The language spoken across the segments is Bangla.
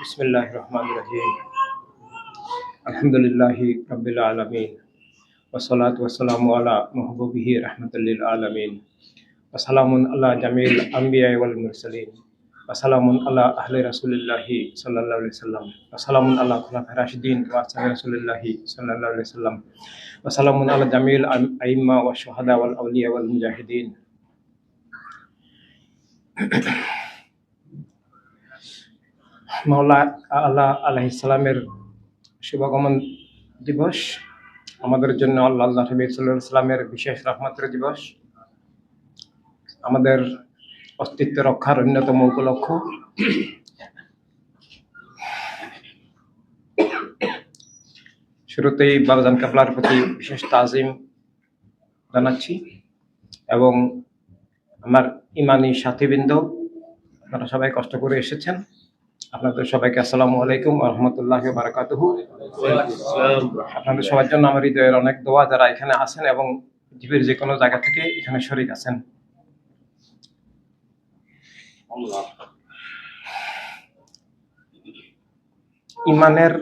बिस्मिल्लाहिर्रहमानिर्रहीम। अल्हम्दुलिल्लाहि रब्बिल आलमीन वस्सलातु वस्सलामु अला महबूबिहि रहमतुल लिल आलमीन वसलामुन अला जमील अंबिया वल मुरसलीन वसलामुन अला अहले रसूलिल्लाहि सल्लल्लाहु अलैहि वसल्लम वसलामुन अला खुलाफाए राशिदीन व असहाबे रसूलिल्लाहि सल्लल्लाहु अलैहि वसल्लम वसलामुन अला जमील अइम्मा व शुहदा वल औलिया वल मुजाहिदीन। মাওলা আল্লাহ আলাইহিস সালামের শুভাগমন দিবস আমাদের জন্য আল্লাহ নবী সাল্লাল্লাহু আলাইহি সাল্লামের বিশেষ রহমতের দিবস, আমাদের অস্তিত্ব রক্ষার অন্যতম উপলক্ষ। শুরুতেই বাবাজান কাবলার প্রতি বিশেষ তাজিম জানাচ্ছি এবং আমার ইমানি সাথীবৃন্দ, আপনারা সবাই কষ্ট করে এসেছেন, আপনাদের সবাইকে আসসালামু আলাইকুম ওয়া রাহমাতুল্লাহি ওয়া বারাকাতুহু। আপনাদের সবার জন্য আমার হৃদয়ের অনেক দোয়া, যারা এখানে আছেন এবং পৃথিবীর যে কোনো জায়গা থেকে এখানে শরীক আছেন। ইমানের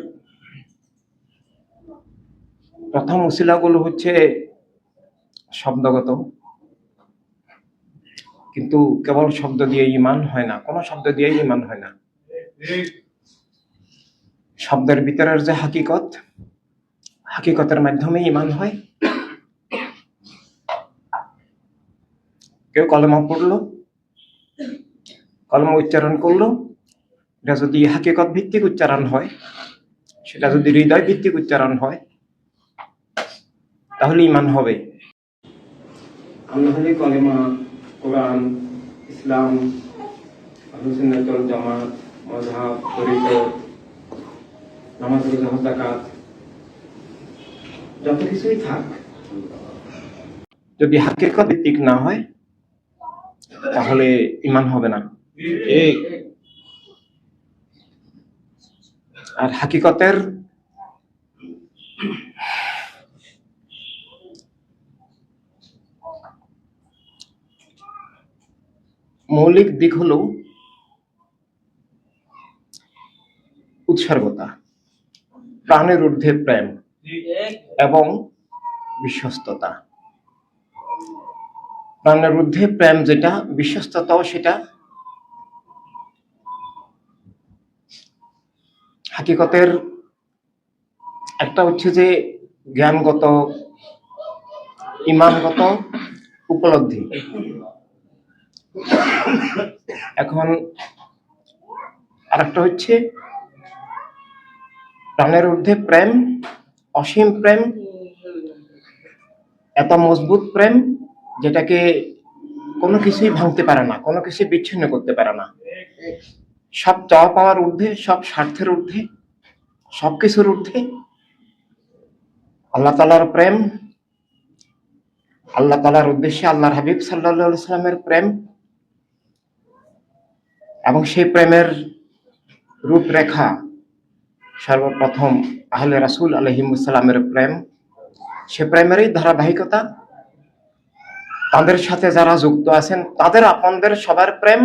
প্রথম উসিলাগুলো হচ্ছে শব্দগত, কিন্তু কেবল শব্দ দিয়ে ইমান হয় না, কোনো শব্দ দিয়ে ইমান হয় না। শব্দের ভিতরের যে হাকিকতের মাধ্যমে ইমান হয়। কেউ কলেমা পড়লো, কলেমা উচ্চারণ করলো, এটা যদি হাকিকত ভিত্তিক উচ্চারণ হয়, সেটা যদি হৃদয় ভিত্তিক উচ্চারণ হয়, তাহলে ইমান হবে। আমরা হলে কলেমা, কোরআন, ইসলাম, আহলে সুন্নাত ওয়াল জামাত, মাযহাব, তরিকত, নামাজ, রোজা, হজ, যাকাত, যত কিছুই থাক, যদি হাকিকত ভিত্তিক না হয় তাহলে ইমান হবে না। আর হাকিকতের মৌলিক দিক হলো উৎসর্গতা, প্রাণের ঊর্ধ্বে প্রেম এবং বিশ্বস্ততা। প্রাণের ঊর্ধ্বে প্রেম যেটা, বিশ্বস্ততাও সেটা। হাকিকতের একটা হচ্ছে যে জ্ঞানগত, ইমানগত উপলব্ধি। এখন আরেকটা হচ্ছে প্রাণের ঊর্ধ্বে প্রেম, অসীম প্রেম, এত মজবুত প্রেম যেটাকে কোনো কিছুই ভাঙতে পারে না, কোনো কিছু বিচ্ছিন্ন করতে পারে না। সব চাওয়া পাওয়ার ঊর্ধ্বে, সব স্বার্থের ঊর্ধ্বে, সবকিছুর ঊর্ধ্বে আল্লাহ তাআলার প্রেম, আল্লাহ তাআলার উদ্দেশ্যে আল্লাহর হাবিব সাল্লাল্লাহু আলাইহি সাল্লামের প্রেম, এবং সেই প্রেমের রূপরেখা সর্বপ্রথম আহলে রাসূল আলাইহিস সালামের প্রেম। সে প্রেমেরই ধারাবাহিকতা, তাদের সাথে যারা যুক্ত আছেন তাদের আপনদের সবার প্রেম।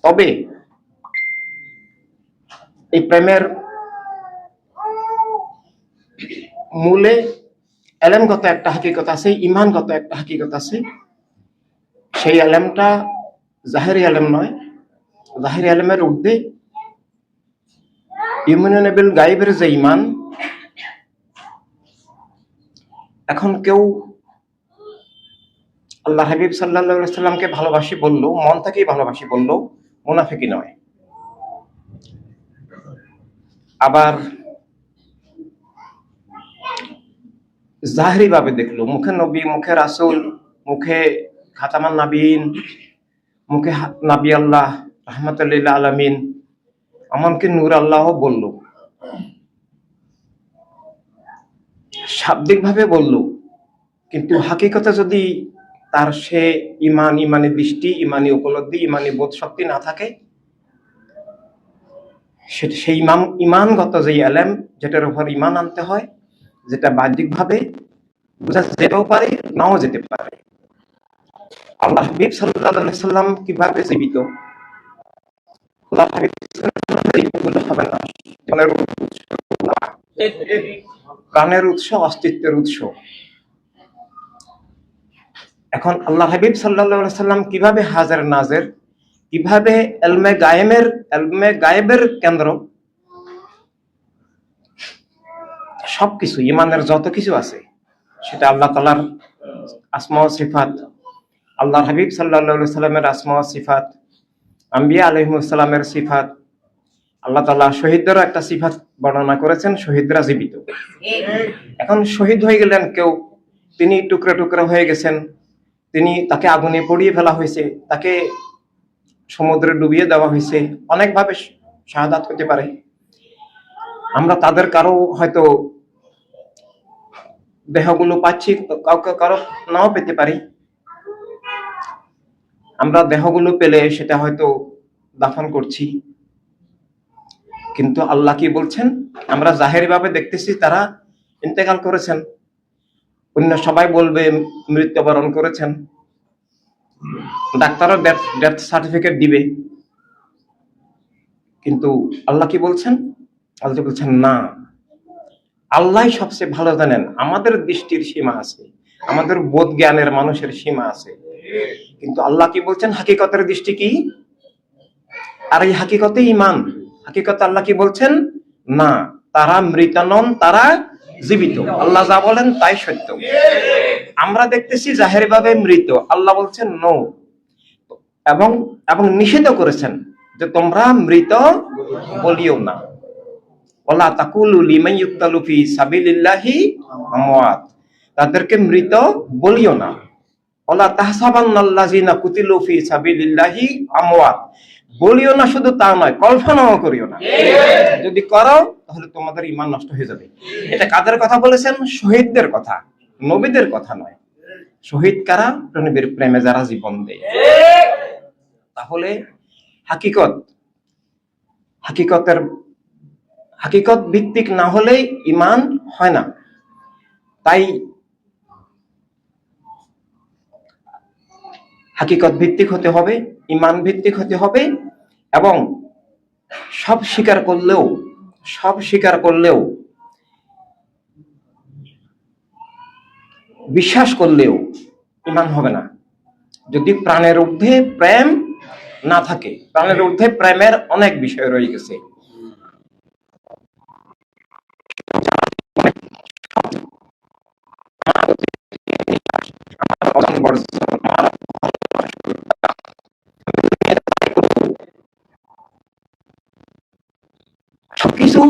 তবে এই প্রেমের মূলে এলেমগত একটা হাকিকত আছে, ইমানগত একটা হাকিকত আছে। সেই এলেমটা জাহেরি এলেম নয়, জাহেরি এলেমের ঊর্ধ্বে ইউমিনুল গায়বের যে ইমান। এখন কেউ আল্লাহ হাবিব সাল্লাল্লাহু আলাইহি সাল্লামকে ভালোবাসি বললো, মন থেকেই ভালোবাসি বললো, মুনাফিকি নয়। আবার জাহেরি ভাবে দেখলো, মুখে নবী, মুখে রাসূল, মুখে খাতামান নাবিয়িন, মুখে নাবি আল্লাহ রাহমাতুল লিল আলামিন, এমনকি নূর আল্লাহ বললো, শাব্দিক ভাবে বললো, কিন্তু হাকিকতে যদি তার সে ইমান, ইমানি দৃষ্টি, ইমানি উপলব্ধি, ইমানি বোধ শক্তি না থাকে, সেই ইমানগত যে এলেম, যেটার উপর ইমান আনতে হয়, যেটা বাহ্যিক ভাবে বোঝা যেতেও পারে, নাও যেতে পারে। আল্লাহ হাবিব সাল্লাল্লাহু আলাইহি সাল্লাম কিভাবে জীবিত, আল্লাহ এইগুলো হবে না। জীবনের উৎস আল্লাহ। প্রাণের উৎস, অস্তিত্বের উৎস। এখন আল্লাহ হাবিব সাল্লাল্লাহু আলাইহি সাল্লাম কিভাবে হাজার নাজের, কিভাবে এলমে গায়েবের কেন্দ্র, সবকিছু ইমানের যত কিছু আছে সেটা আল্লাহ তাআলার আসমা ও সিফাত, আল্লাহ হাবিব সাল্লাল্লাহু আলাইহি সাল্লামের আসমা ও সিফাত, আম্বিয়া আলাইহিমুস সালামের সিফাত। আল্লাহ তাআলা শহীদদেরও একটা সিফাত বর্ণনা করেছেন, শহীদরা জীবিত। এখন শহীদ হয়ে গেলেন কেউ, তিনি টুকরা টুকরা হয়ে গেছেন, তাকে আগুনে পুড়িয়ে ফেলা হয়েছে, তাকে সমুদ্রে ডুবিয়ে দেওয়া হয়েছে, অনেকভাবে শাহাদাত হতে পারে। আমরা তাদের কারো হয়তো দেহগুলো পাচ্ছি, কাউকে কারো নাও পেতে পারি। আমরা দেহগুলো পেলে সেটা হয়তো দাফন করছি, কিন্তু আল্লাহ কি বলছেন? আমরা জাহেরি ভাবে দেখতেছি তারা ইন্তেকাল করেছেন, অন্য সবাই বলবে মৃত্যুবরণ করেছেন, ডাক্তারও ডেথ সার্টিফিকেট দিবে, কিন্তু আল্লাহ কি বলছেন? আল্লাহ বলছেন না, আল্লাহ সবচেয়ে ভালো জানেন। আমাদের দৃষ্টির সীমা আছে, আমাদের বোধ জ্ঞানের মানুষের সীমা আছে, কিন্তু আল্লাহ কি বলছেন? হাকিকতের দৃষ্টি কি? আর এই হাকিকতে ইমান, হাকিকতে আল্লাহ কি বলছেন? না, তারা মৃত নন, তারা জীবিত। আল্লাহ যা বলেন তাই সত্য। আমরা দেখতেছি জাহেরি ভাবে মৃত, আল্লাহ বলছেন নো, এবং এবং নিষেধ করেছেন যে তোমরা মৃত বলিও না। ওয়ালা তাকুলু লিমান ইউকতালু ফি সাবিলিল্লাহি আমওয়াত, তাদেরকে মৃত বলিও না। ওয়ালা তাহসাবান্নাল্লাযিনা কুতিলু ফি সাবিলিল্লাহি আমওয়াত, বলিও না, শুধু তা নয়, কল্পনাও করিও না। যদি করো তাহলে তোমাদের ঈমান নষ্ট হয়ে যাবে। এটা কাদের কথা বলেছেন? শহীদদের কথা, নবীদের কথা নয়। শহীদ কারা? নবীর প্রেমে যারা জীবন দেয়। তাহলে হাকিকত ভিত্তিক না হলেই ঈমান হয় না। তাই হাকিকত ভিত্তিক হতে হবে, ঈমান ভিত্তিক হতে হবে, এবং সব স্বীকার করলেও বিশ্বাস করলেও ঈমান হবে না যদি প্রাণের ঊর্ধ্বে প্রেম না থাকে। প্রাণের ঊর্ধ্বে প্রেমের অনেক বিষয় রয়ে গেছে। সবকিছু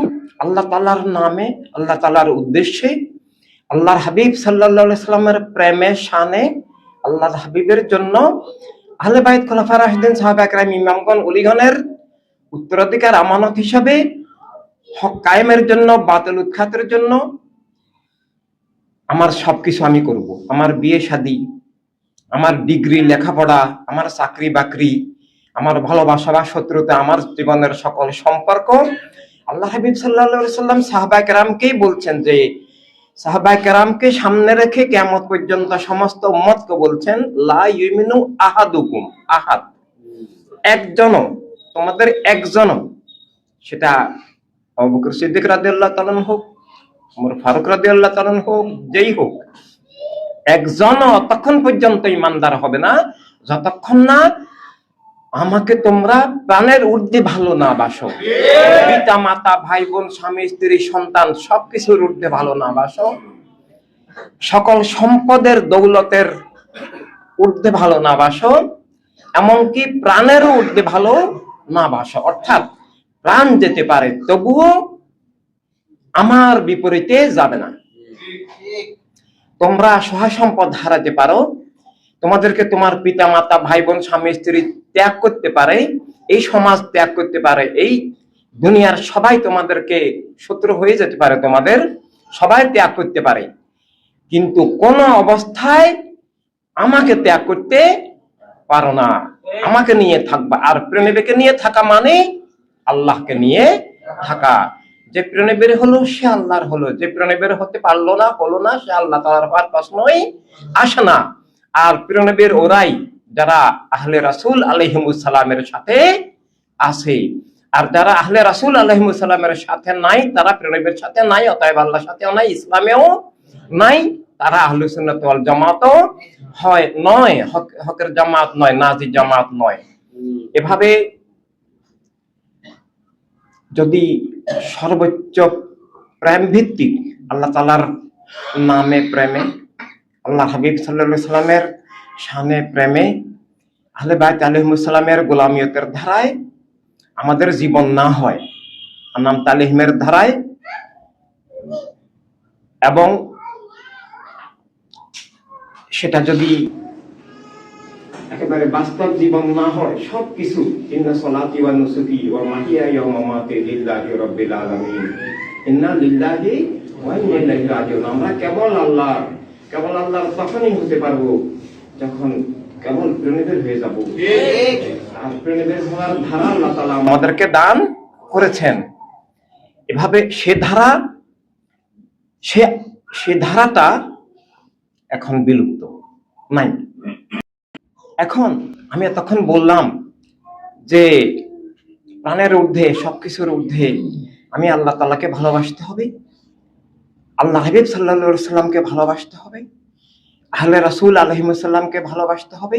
আল্লাহ তাআলার নামে, আল্লাহ তাআলার উদ্দেশ্যে, আল্লাহর হাবিব সাল্লাল্লাহু আলাইহি সাল্লামের প্রেমে, শানে, আল্লাহর হাবিবের জন্য আহলে বাইত, খোলাফায়ে রাশিদিন, সাহাবায়ে কেরাম, ইমামগণ, ওলিগণের উত্তরাধিকার আমানত হিসাবে হক কায়েমের জন্য, বাতিল উৎখাতের জন্য আমার সবকিছু আমি করব। আমার বিয়ে শাদী, আমার ডিগ্রি, লেখাপড়া, আমার চাকরি বাকরি, আমার ভালোবাসা বা শত্রুতা, আমার জীবনের সকল সম্পর্ক, আল্লাহ হাবিব সাল্লাল্লাহু আলাইহি সাল্লাম সাহাবায়ে কেরামকেই বলছেন যে, সাহাবায়ে কেরামকে সামনে রেখে কিয়ামত পর্যন্ত সমস্ত উম্মতকে বলছেন, লা ইউমিনু আহাদুকুম, আহাদ, একজনও, তোমাদের একজনও, সেটা আবু বকর সিদ্দিক রাদিয়াল্লাহু তাআলা হোক, ওমর ফারুক রাদিয়াল্লাহু তাআলা হোক, যেই হোক, একজনও ততক্ষণ পর্যন্ত ইমানদার হবে না যতক্ষণ না আমাকে তোমরা প্রাণের ঊর্ধ্বে ভালো না বাসো। পিতা মাতা, ভাই বোন, স্বামী স্ত্রী, সন্তান, সবকিছুর ঊর্ধ্বে ভালো না বাসো, সকল সম্পদের দৌলতের ঊর্ধ্বে ভালো না বাসো, এমনকি প্রাণেরও ঊর্ধ্বে ভালো না বাসো। অর্থাৎ প্রাণ যেতে পারে, তবুও আমার বিপরীতে যাবে না। তোমরা সহায় সম্পদ হারাতে পারো, তোমাদেরকে তোমার পিতা মাতা, ভাই বোন, স্বামী স্ত্রী ত্যাগ করতে পারে, এই সমাজ ত্যাগ করতে পারে, এই দুনিয়ার সবাই তোমাদেরকে শত্রু হয়ে যেতে পারে, তোমাদের সবাই ত্যাগ করতে পারে, কিন্তু কোন অবস্থায় আমাকে ত্যাগ করতে পারো না। আমাকে নিয়ে থাকবা। আর প্রেমীকে নিয়ে থাকা মানে আল্লাহকে নিয়ে থাকা। যে প্রেমীর হলো সে আল্লাহর হলো, যে প্রেমীর হতে পারলো না, হলো না, সে আল্লাহ তাআলার হওয়ার প্রশ্নই আসে না। আর প্রিয় নবীর ওরাই যারা আহলে রাসূল আলাইহিমুস সালামের সাথে আছে। আর যারা আহলে রাসূল আলাইহিস সালামের সাথে নাই, তারা প্রেরণের সাথে নাই, অতএব আল্লাহর সাথেও নাই, ইসলামেও নাই, তারা আহলে সুন্নাত ওয়াল জামাতও হয় নয়, হকের জামাত নয়, নাজি জামাত নয়। এভাবে যদি সর্বোচ্চ প্রেম ভিত্তিক আল্লাহ তাআলার নামে প্রেমে, আল্লাহ হাবিব সাল্লাল্লাহু আলাইহি সাল্লামের শানে প্রেমে, আহলে বাইত আলাইহিস সালামের গোলামিয়তের ধারায় আমাদের জীবন না হয়, নাম তালিমের ধারায়, এবং সেটা যদি একেবারে বাস্তব জীবন না হয়, সবকিছু ইন্না সলাতি ওয়া নুসুকি ওয়া মাহিয়ায়া ওয়া মামাতি লিল্লাহি রাব্বিল আলামিন, ইন্না লিল্লাহি ওয়া ইন্না ইলাইহি রাজিউন। আমরা কেবল আল্লাহর তখনই হতে পারবো যখন কেবল প্রেরণের হয়ে যাব। আর প্রেরণের হওয়ার ধারা আল্লাহ তাআলা আমাদেরকে দান করেছেন। এভাবে সে ধারাটা এখন বিলুপ্ত নাই। এখন আমি তখন বললাম যে প্রাণের ঊর্ধ্বে, সবকিছুর ঊর্ধ্বে আমি আল্লাহ তাআলাকে ভালোবাসতে হবে, আল্লাহ হাবিব সাল্লাল্লাহু আলাইহি সাল্লামকে ভালোবাসতে হবে, আহলে রাসূল আলাইহিস সালামকে ভালোবাসতে হবে,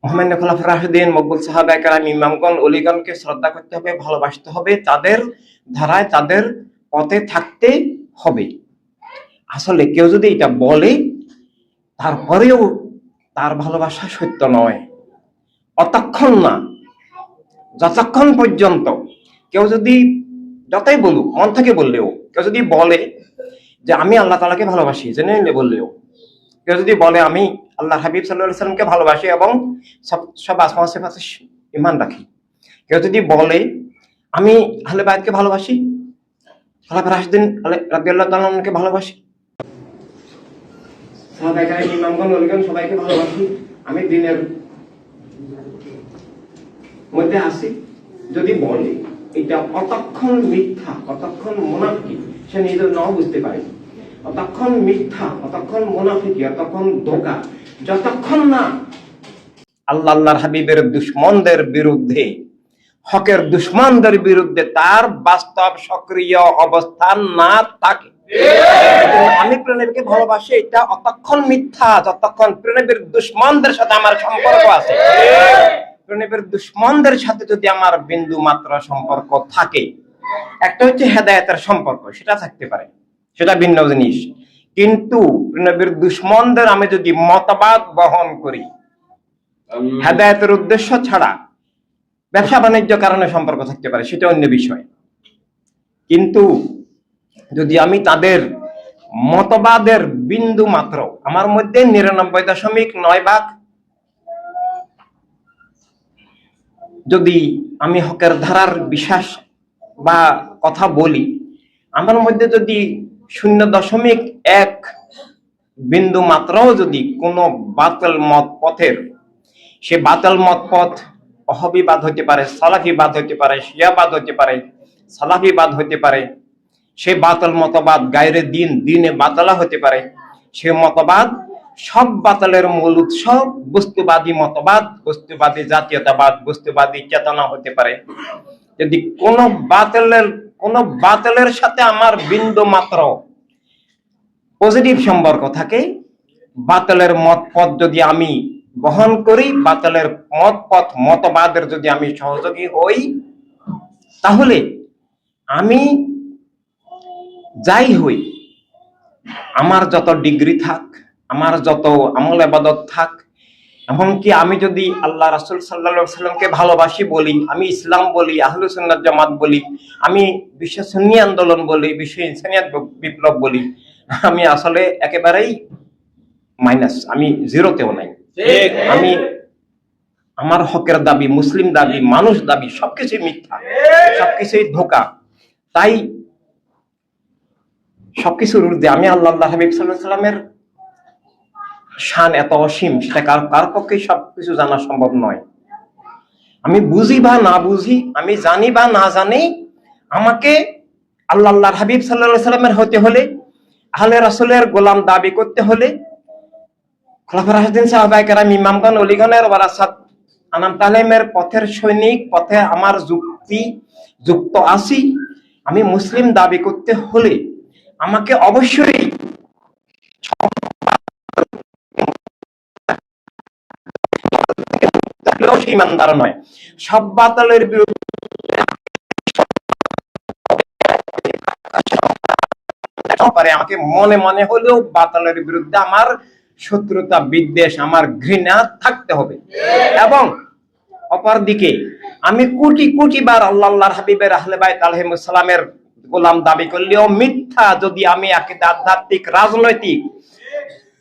মুহাম্মদ খোলাফায়ে রাশিদিন, মকবুল সাহাবায়ে কেরাম, ইমামগণ, ওলিগণকে শ্রদ্ধা করতে হবে, ভালোবাসতে হবে, তাদের ধারায়, তাদের পথে থাকতে হবে। আসলে কেউ যদি এটা বলে তারপরেও তার ভালোবাসা সত্য নয়, অতক্ষণ না, যতক্ষণ পর্যন্ত কেউ যদি যতই বলুক, মন থেকে বললেও, কেউ যদি বলে যে আমি আল্লাহ তাআলাকে ভালোবাসি, জেনে নিলে বললেও, কেউ যদি বলে আমি আল্লাহ হাবিব সাল্লাল্লাহু আলাইহি সাল্লামকে ভালোবাসি এবং সব আসমা সিফাতে ঈমান রাখি, কেউ যদি বলে আমি আহলে বাইতকে ভালোবাসি, খোলাফায়ে রাশিদিন রাদিয়াল্লাহু তাআলা আনহুকে ভালোবাসি, সাহাবায়ে কেরাম, ইমামগণ, ওলিগণ সবাইকে ভালোবাসি, আমি দ্বীনের মধ্যে আছি, যদি বলে, এটা অতক্ষণ মিথ্যা, অতক্ষণ মুনাফিক, সে নিজের নাও বুঝতে পারে, অতক্ষণ মিথ্যা, অতক্ষণ মুনাফিকি, অতক্ষণ ধোঁকা, যতক্ষণ না আল্লাহর হাবিবের দুশমনদের বিরুদ্ধে, হকের দুশমনদের বিরুদ্ধে তার বাস্তব সক্রিয় অবস্থান না থাকে। আমি প্রেরণেরকে ভালোবাসি, এটা অতক্ষণ মিথ্যা যতক্ষণ প্রেরণের দুশমনদের সাথে আমার সম্পর্ক আছে। প্রেরণের দুশমনদের সাথে যদি আমার বিন্দু মাত্র সম্পর্ক থাকে, একটা হচ্ছে হেদায়েতের সম্পর্ক, সেটা থাকতে পারে, সেটা ভিন্ন জিনিস। কিন্তু প্রেরণের দুশমনদের আমি যদি মতবাদ বহন করি, হেদায়েতের উদ্দেশ্য ছাড়া ব্যবসা বাণিজ্য কারণে সম্পর্ক থাকতে পারে, সেটা অন্য বিষয়। কিন্তু যদি আমি তাদের মতবাদের বিন্দু মাত্র, আমার মধ্যে 99.9 যদি আমি হকের ধারার বিশ্বাস বা কথা বলি, আমার মধ্যে যদি 0.1 বিন্দু মাত্রও যদি কোনো বাতিল মত পথের, সে বাতিল মত পথ ওয়াহাবিবাদ হতে পারে, সালাফিবাদ হতে পারে, শিয়াবাদ হতে পারে, সালাফিবাদ হতে পারে, সে বাতিল মতবাদ গায়রে দিনে বাতলা হতে পারে, সে মতবাদ, সব বাতিলের মূল উৎস বস্তুবাদী মতবাদ, বস্তুবাদী জাতীয়তাবাদ, বস্তুবাদী চেতনা হতে পারে। যদি কোনো বাতিলের সাথে আমার বিন্দু মাত্র পজিটিভ সম্পর্ক থাকে, বাতিলের মত পথ যদি আমি বহন করি, বাতিলের মতবাদের যদি আমি সহযোগী হই, তাহলে আমি যাই হই, আমার যত ডিগ্রি থাক, আমার যত আমল ইবাদত থাক, এমনকি আমি যদি আল্লাহ রাসূল সাল্লাল্লাহু আলাইহি সাল্লামকে ভালোবাসি বলি, আমি ইসলাম বলি, আহলে সুন্নাত জামাত বলি, আমি বিশ্ব সুন্নি আন্দোলন বলি, বিশ্ব ইনসানিয়াত বিপ্লব বলি, আমি আসলে একেবারেই মাইনাস, আমি জিরোতেও নাই। আমি আমার হকের দাবি, মুসলিম দাবি, মানুষ দাবি সবকিছুই মিথ্যা, সবকিছুই ধোঁকা। তাই সবকিছুর ঊর্ধ্বে আমি আল্লাহ হাবিব সাল্লাল্লাহু আলাইহি সাল্লামের শান এত অসীম, সেটা কার পক্ষেই সবকিছু জানা সম্ভব নয়। আমি বুঝি বা না বুঝি, আমি জানি বা না জানি, আমাকে আল্লাহর হাবিব সাল্লাল্লাহু আলাইহি সাল্লামের হতে হলে, আহলে রাসূলের গোলাম দাবি করতে হলে, খোলাফায়ে রাশিদিন, সাহাবায়ে কেরাম, ইমামগণ, ওলিগণের ওয়ারাসাত আনাম তালেমের পথের সৈনিক, পথে আমার যুক্ত আছি। আমি মুসলিম দাবি করতে হলে আমাকে অবশ্যই ইমানদার নয়, সব বাতালের বিরুদ্ধে পারে, আমাকে মনে মনে হলেও বাতালের বিরুদ্ধে আমার শত্রুতা, বিদ্বেষ, আমার ঘৃণা থাকতে হবে। এবং অপরদিকে আমি কোটি কোটি বার আল্লাহর হাবিবের আহলে বাইত আলাইহিস সালামের গোলাম দাবি করলেও মিথ্যা যদি আমি আধ্যাত্মিক, রাজনৈতিক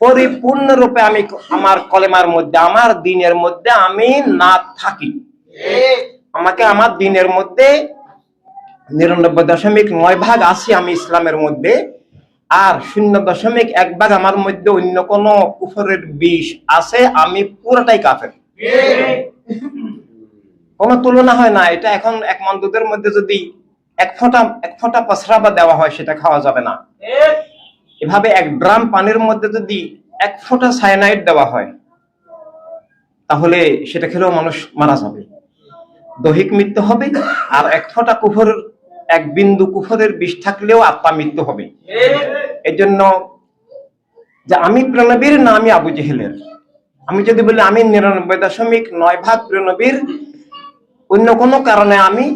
পরিপূর্ণরূপে আমি আমার কলেমার মধ্যে, আমার দ্বীনের মধ্যে আমি না থাকি, আমাকে আমার দ্বীনের মধ্যে 99.9 আছি আমি ইসলামের মধ্যে, আর 0.1 আমার মধ্যে অন্য কোন কুফরের বিষ আছে, আমি পুরোটাই কাফের। কোনো তুলনা হয় না। এটা এখন এক মন দুধের মধ্যে যদি এক ফোঁটা পসরাবা দেওয়া হয়, সেটা খাওয়া যাবে না। এভাবে 1 ড্রাম পানির মধ্যে যদি 1 ফোঁটা সায়ানাইড দেওয়া হয়, তাহলে সেটা খেলেও মানুষ মারা যাবে, দৈহিক মৃত্যু হবে। আর 1 ফোঁটা কুফরের, 1 বিন্দু কুফরের বিষ থাকলেও আত্মা মৃত্যু হবে। এই জন্য যে আমি প্রিয়নবীর না আমি আবু জেহেলের, আমি যদি বলি আমি 99.9 প্রিয়নবীর, অন্য কোনো কারণে আমি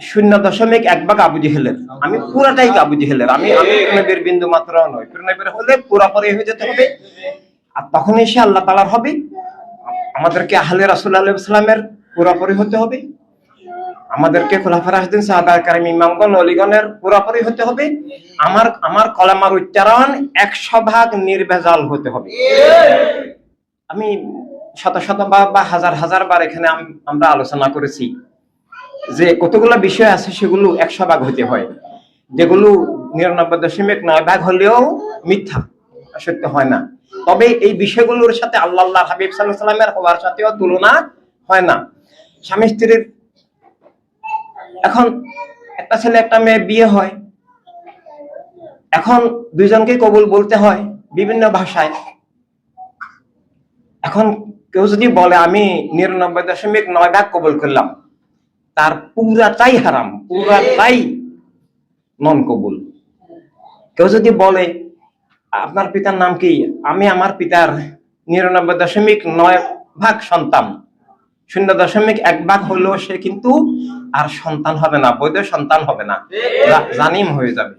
0.1 আবু জেহেলের, আমি পুরাটাই আবু জেহেলের। আমি প্রিয়নবীর বিন্দু মাত্র নয়। প্রিয়নবীর হলে পুরাপুরি হয়ে যেতে হবে, আর তখনই সে আল্লাহ তাআলার হবে। আমাদেরকে আহলে রাসূল আলাইহিস সালামের পুরাপুরি হতে হবে, আমাদেরকে খোলাফায়ে রাশিদিন, সাহাবায়ে কেরাম, ইমামগণ, ওলিগণের পুরাপুরি হতে হবে। আমার কলেমার উচ্চারণ 100% নির্ভেজাল হতে হবে। আমি শত বা হাজার বার এখানে আমরা আলোচনা করেছি যে কতগুলো বিষয় আছে, সেগুলো 100% হতে হয়, যেগুলো 99.9 হলেও মিথ্যা, সত্য হয় না। তবে এই বিষয়গুলোর সাথে আল্লাহর হাবিব সাল্লাল্লাহু আলাইহি ওয়াসাল্লামের হওয়ার সাথেও তুলনা হয় না। স্বামী স্ত্রীর, এখন একটা ছেলে একটা মেয়ে বিয়ে হয়, এখন দুইজনকে কবুল বলতে হয় বিভিন্ন ভাষায়। এখন কেউ যদি বলে আমি 99.9 কবুল করলাম, তার পুরাটাই হারাম, পুরাটাই নন কবুল। কেউ যদি বলে আপনার পিতার নাম কি, আমি আমার পিতার 99.9 সন্তান, 0.1 হলেও সে কিন্তু আর সন্তান হবে না, বৈধ সন্তান হবে না, জানিম হয়ে যাবে।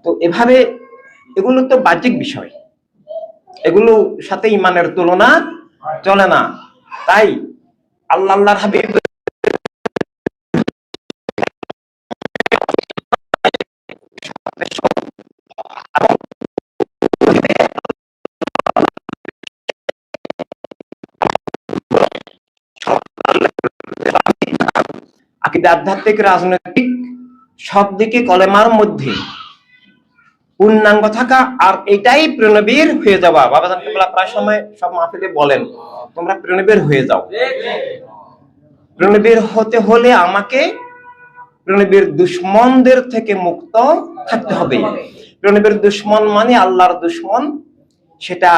তো এভাবে এগুলো তো বাহ্যিক বিষয়, এগুলো সাথে ইমানের তুলনা চলে না। তাই আল্লাহর হাবিব আধ্যাত্মিক, রাজনৈতিক সব দিকে কলেমার মধ্যে পূর্ণাঙ্গ থাকা, আর এটাই প্রিয়নবীর হয়ে যাওয়া। বাবাজান কিবলা প্রায় সময় সব মাহফিলে বলেন, তোমরা প্রিয়নবীর হয়ে যাও। প্রিয়নবীর হতে হলে আমাকে প্রিয়নবীর দুশমনদের থেকে মুক্ত থাকতে হবে। প্রিয়নবীর দুশমন মানে আল্লাহর দুশমন, সেটা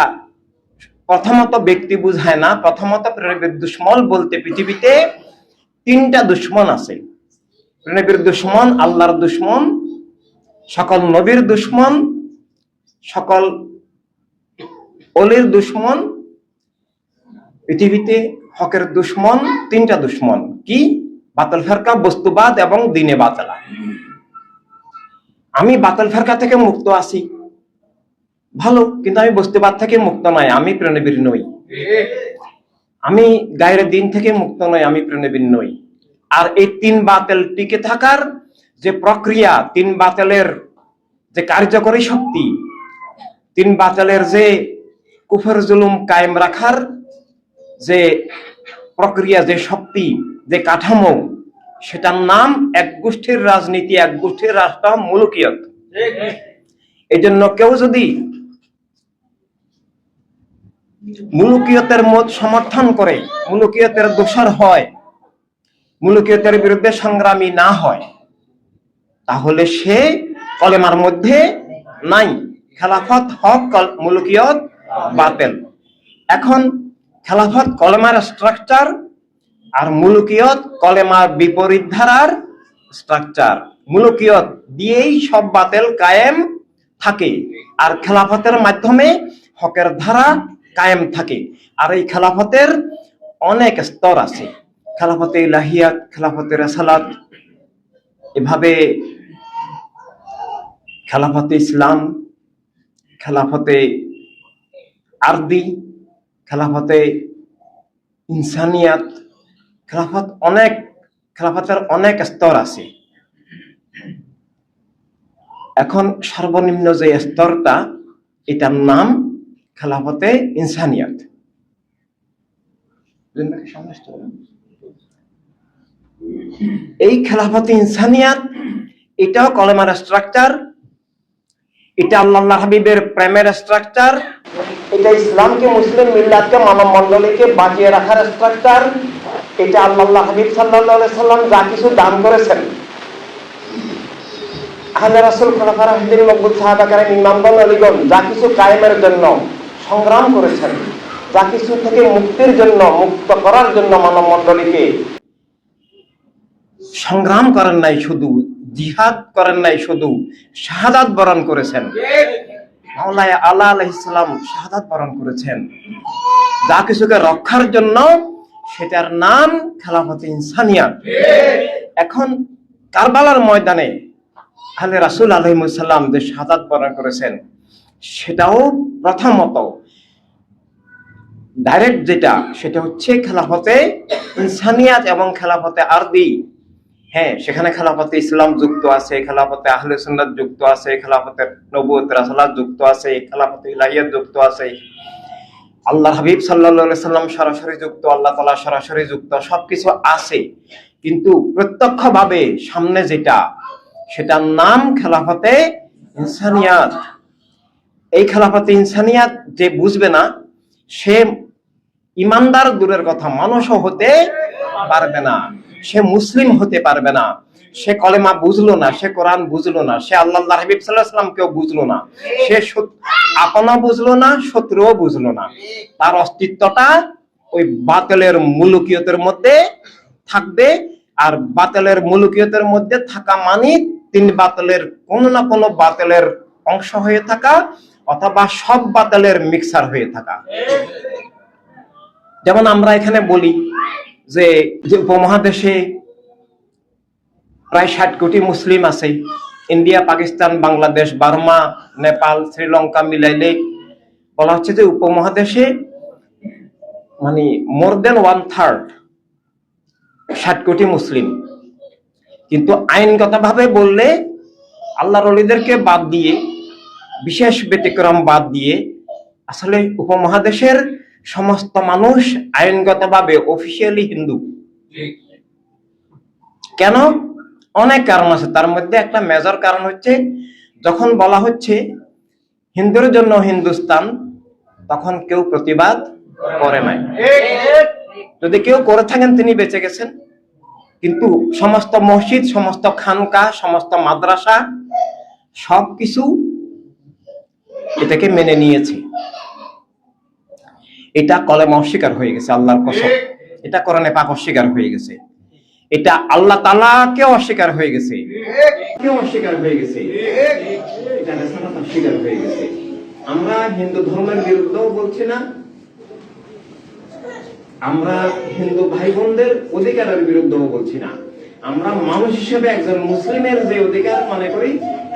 প্রথমত ব্যক্তি বুঝায় না। প্রথমত প্রিয়নবীর দুশমন বলতে পৃথিবীতে 3টা দুশমন আছে। প্রিয়নবীর দুশমন আল্লাহর দুশমন, সকল নবীর দুশমন, সকল ওলির দুশমন, পৃথিবীতে হকের দুশমন 3টা দুশমন। কি? বাতিল ফেরকা, বস্তুবাদ এবং দ্বীনে বাতিলা। আমি বাতিল ফেরকা থেকে মুক্ত আছি, ভালো, কিন্তু আমি বস্তুবাদ থেকে মুক্ত নয়, আমি প্রিয়নবীর নই। আমি গায়ের দিন থেকে মুক্ত নই, আমি প্রিয়নবীর নই। আর এই 3 বাতিল টিকে থাকার যে প্রক্রিয়া, 3 বাতিলের যে কার্যকরী শক্তি, 3 বাতিলের যে কুফর জুলুম কায়েম রাখার যে প্রক্রিয়া, যে শক্তি, যে কাঠামো, সেটার নাম এক গোষ্ঠীর রাজনীতি, এক গোষ্ঠীর রাষ্ট্র, মুলুকিয়ত। এই জন্য কেউ যদি মুলুকিয়তের মত সমর্থন করে, মুলুকিয়তের দোষর হয়, মুলুকিয়তের বিরুদ্ধে সংগ্রামী না হয়, তাহলে সে কলেমার মধ্যে নাই। খেলাফত হক, মুলুকিয়ত বাতিল। এখন খেলাফত কলেমার স্ট্রাকচার, আর মুলুকিয়ত কলেমার বিপরীত ধারার স্ট্রাকচার। মুলুকিয়ত দিয়েই সব বাতিল কায়েম থাকে, আর খেলাফতের মাধ্যমে হকের ধারা কায়েম থাকে। আর এই খেলাফতের অনেক স্তর আছে, খেলাফতে ইলাহিয়াত, খেলাফতে রিসালাত, এভাবে খেলাফতে ইসলাম, খেলাফতে আরদি, খেলাফতে ইনসানিয়াত, খেলাফতের অনেক স্তর আছে। এখন সর্বনিম্ন যে স্তরটা, এটার নাম খেলাফতে ইনসানিয়াত। এই খেলাফতে ইনসানিয়াত এটাও কলেমার স্ট্রাকচার, এটা আল্লাহ হাবিবের প্রেমের স্ট্রাকচার, এটা ইসলামকে, মুসলিম মিল্লাতকে, মানব মণ্ডলীকে বাঁচিয়ে রাখার স্ট্রাকচার। এটা আল্লাহ হাবিব সাল্লাল্লাহু আলাইহি সাল্লাম যা কিছু দান করেছেন, আহলে রাসূল, খোলাফা রাশিদিন, মকবুল সাহাবা কেরাম, ইমামগণ, ওলিগণ যা কিছু কায়েমের জন্য সংগ্রাম করেছেন, যা কিছু থেকে মুক্তির জন্য, মুক্ত করার জন্য মানব মণ্ডলীকে সংগ্রাম করেন নাই, শুধু জিহাদ করেন নাই, শুধু শাহাদাত বরণ করেছেন। মাওলানা আলা আলাইহিস সালাম শাহাদাত বরণ করেছেন যা কিছুকে রক্ষার জন্য, সেটার নাম খেলাফতে ইনসানিয়াত। এখন কারবালার ময়দানে আহলে রাসূল আলাইহিস সালাম যে শাহাদাত বরণ করেছেন, সেটাও প্রথমত ডাইরেক্ট যেটা, সেটা হচ্ছে খেলাফতে ইনসানিয়াত এবং খেলাফতে আরদি। হ্যাঁ, সেখানে খেলাফতে ইসলাম যুক্ত আছে, খেলাফতে আহলে সুন্নাত যুক্ত আছে, খেলাফতে নবুয়ত রাসালাত যুক্ত আছে, খেলাফতে ইলাহিয়াত যুক্ত আছে, আল্লাহ হাবিব সাল্লাল্লাহু আলাইহি সাল্লাম সরাসরি যুক্ত, আল্লাহ তাআলা সরাসরি যুক্ত, সবকিছু আছে। কিন্তু প্রত্যক্ষভাবে সামনে যেটা, সেটার নাম খেলাফতে ইনসানিয়াত। এই খেলাফতে ইনসানিয়াত যে বুঝবে না, সে ইমানদার দূরের কথা, মানুষও হতে পারবে না, সে মুসলিম হতে পারবে না। সে কলেমা বুঝলো না, সে কোরআন বুঝলো না, সে আল্লাহ হাবিব সাল্লাল্লাহু আলাইহি সাল্লামকেও বুঝলো না, সে আপনও বুঝলো না, শত্রুও বুঝলো না। তার অস্তিত্বটা ওই বাতিলের মুলুকিয়তের মধ্যে থাকবে। আর বাতিলের মুলুকিয়তের মধ্যে থাকা মানে তিন বাতিলের কোনো না কোনো বাতিলের অংশ হয়ে থাকা, অথবা সব বাতিলের মিক্সার হয়ে থাকা। যেমন আমরা এখানে বলি যে উপমহাদেশে প্রায় 60 কোটি মুসলিম আছে, ইন্ডিয়া, পাকিস্তান, বাংলাদেশ, বার্মা, নেপাল, শ্রীলঙ্কা মিলাইলে বলা হচ্ছে যে উপমহাদেশে মানে মোর দেন 1/3 60 কোটি মুসলিম। কিন্তু আইনগতভাবে বললে, আল্লাহর ওলিদেরকে বাদ দিয়ে, বিশেষ ব্যতিক্রম বাদ দিয়ে, আসলে উপমহাদেশের সমস্ত মানুষ আইনগতভাবে অফিসিয়ালি হিন্দু। কেন? অনেক কারণ আছে, তার মধ্যে একটা মেজর কারণ হচ্ছে, যখন বলা হচ্ছে হিন্দুর জন্য হিন্দুস্তান, তখন কেউ প্রতিবাদ করে নাই। যদি কেউ করে থাকেন, তিনি বেঁচে গেছেন। কিন্তু সমস্ত মসজিদ, সমস্ত খানকা, সমস্ত মাদ্রাসা সবকিছু এটাকে মেনে নিয়েছে। এটা কলেমা অস্বীকার হয়ে গেছে, আল্লাহর কসম, এটা কোরআনে পাক অস্বীকার হয়ে গেছে, এটা আল্লাহ তাআলাকে অস্বীকার হয়ে গেছে, কেউ অস্বীকার হয়ে গেছে, এটা রিসালাত অস্বীকার হয়ে গেছে। আমরা হিন্দু ধর্মের বিরুদ্ধেও বলছি না, আমরা হিন্দু ভাই বোনদের অধিকারের বিরুদ্ধেও বলছি না। আমরা মানুষ হিসেবে একজন মুসলিমের যে অধিকার মনে করি,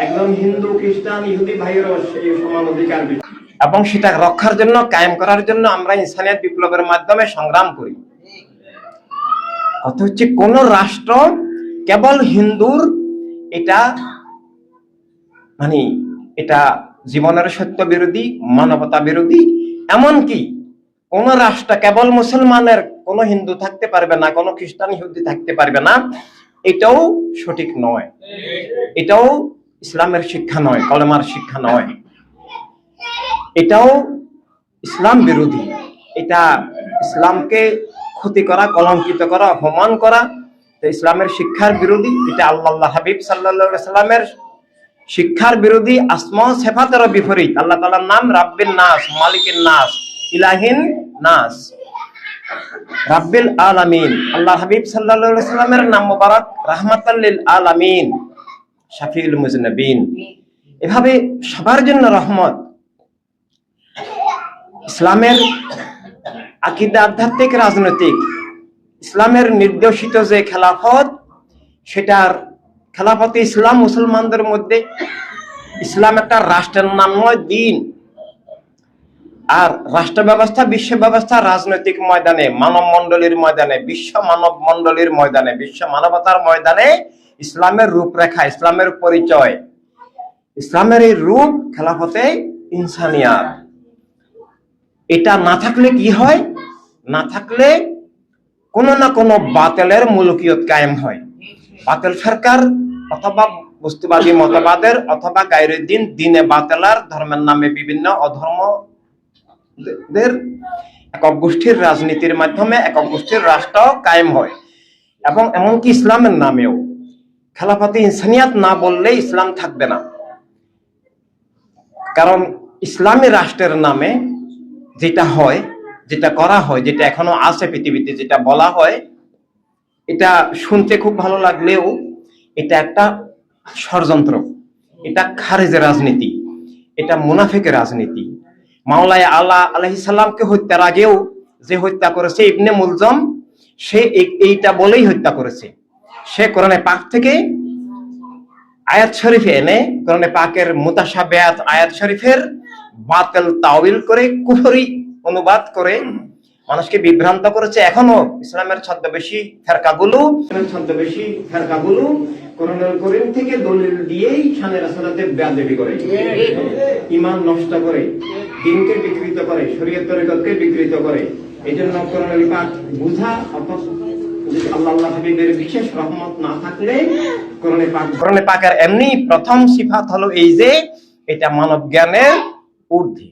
একজন হিন্দু, খ্রিস্টান, ইহুদি ভাইয়েরও সেই সমান অধিকার, এবং সেটা রক্ষার জন্য, কায়েম করার জন্য আমরা ইনসানিয়াত বিপ্লবের মাধ্যমে সংগ্রাম করি। কথা হচ্ছে, কোন রাষ্ট্র কেবল হিন্দুর, এটা মানে এটা জীবনের সত্য বিরোধী, মানবতা বিরোধী। এমনকি কোন রাষ্ট্র কেবল মুসলমানের, কোন হিন্দু থাকতে পারবে না, কোন খ্রিস্টান, ইহুদি থাকতে পারবে না, এটাও সঠিক নয়। এটাও ইসলামের শিক্ষা নয়, কলেমার শিক্ষা নয়। এটাও ইসলাম বিরোধী, এটা ইসলামকে ক্ষতি করা, কলঙ্কিত করা, অপমান করা, ইসলামের শিক্ষার বিরোধী। এটা আল্লাহ হাবিব সাল্লাল্লাহু আলাইহি সাল্লামের শিক্ষার বিরোধী, আসমা ও সিফাতের বিপরীত। আল্লাহ তাআলার নাম রাব্বিন নাস, মালিকিন নাস, ইলাহিন নাস। রাব্বিল আলামিন, আল্লাহ হাবিব সাল্লাল্লাহু আলাইহি সাল্লামের নাম মোবারক রাহমাতাল লিল আলামিন, শাফিউল মুজনিবিন। এভাবে সবার জন্য রহমত। ইসলামের আকীদা, আধ্যাত্মিক, রাজনৈতিক, ইসলামের নির্দেশিত যে খেলাফত, সেটার খেলাফতে ইসলাম মুসলমানদের মধ্যে, ইসলাম একটা রাষ্ট্রের নাম নয়, দিন। আর রাষ্ট্র ব্যবস্থা, বিশ্ব ব্যবস্থা রাজনৈতিক ময়দানে, মানব মণ্ডলীর ময়দানে, বিশ্ব মানব মণ্ডলীর ময়দানে, বিশ্ব মানবতার ময়দানে ইসলামের রূপরেখা, ইসলামের পরিচয়, ইসলামের এই রূপ খেলাফতে ইনসানিয়াত। এটা না থাকলে কি হয়? না থাকলে কোনো না কোনো বাতিলের মুলকিয়ত কায়েম হয়। বাতিল ফেরকার অথবা বস্তুবাদী মতবাদের অথবা গায়রুদ্দিন, দিনে বাতিলার, ধর্মের নামে বিভিন্ন অধর্মদের একক গোষ্ঠীর রাজনীতির মাধ্যমে একক গোষ্ঠীর রাষ্ট্র কায়েম হয়। এবং এমনকি ইসলামের নামেও খেলাফতে ইনসানিয়াত না বললে ইসলাম থাকবে না। কারণ ইসলামী রাষ্ট্রের নামে যেটা হয়, যেটা করা হয়, যেটা এখনো আছে পৃথিবীতে, যেটা বলা হয়, এটা শুনতে খুব ভালো লাগলেও এটা একটা ষড়যন্ত্র, এটা খারেজের রাজনীতি, এটা মুনাফিকের রাজনীতি। মাওলানা আলা আলাইহিস সালামকে হত্যার আগেও যে হত্যা করেছে ইবনে মুলজম, সে এইটা বলেই হত্যা করেছে। সে কোরআনে পাক থেকে আয়াত শরীফে এনে, কোরআনে পাকের মুতাশাবিহাত আয়াত শরীফের বাতিল তাওয়িল করে, কুফরি অনুবাদ করে মানুষকে বিভ্রান্ত করেছে। এখনো ইসলামের ছদ্মবেশী ফেরকাগুলো কোরআনুল কারীম থেকে দলিল দিয়েই শানে রাসূলতে বেয়াদবি করে, ঈমান নষ্ট করে, দ্বীনকে বিকৃত করে, শরীয়ত তরিকতকে বিকৃত করে। এইজন্য কোরআনুল পাক বুঝা অথবা আল্লাহ হাবিবের বিশেষ রহমত না থাকলে কোরআনে পাকের এমনি প্রথম সিফাত হলো এই যে এটা মানব জ্ঞানের ঊর্ধ্বে।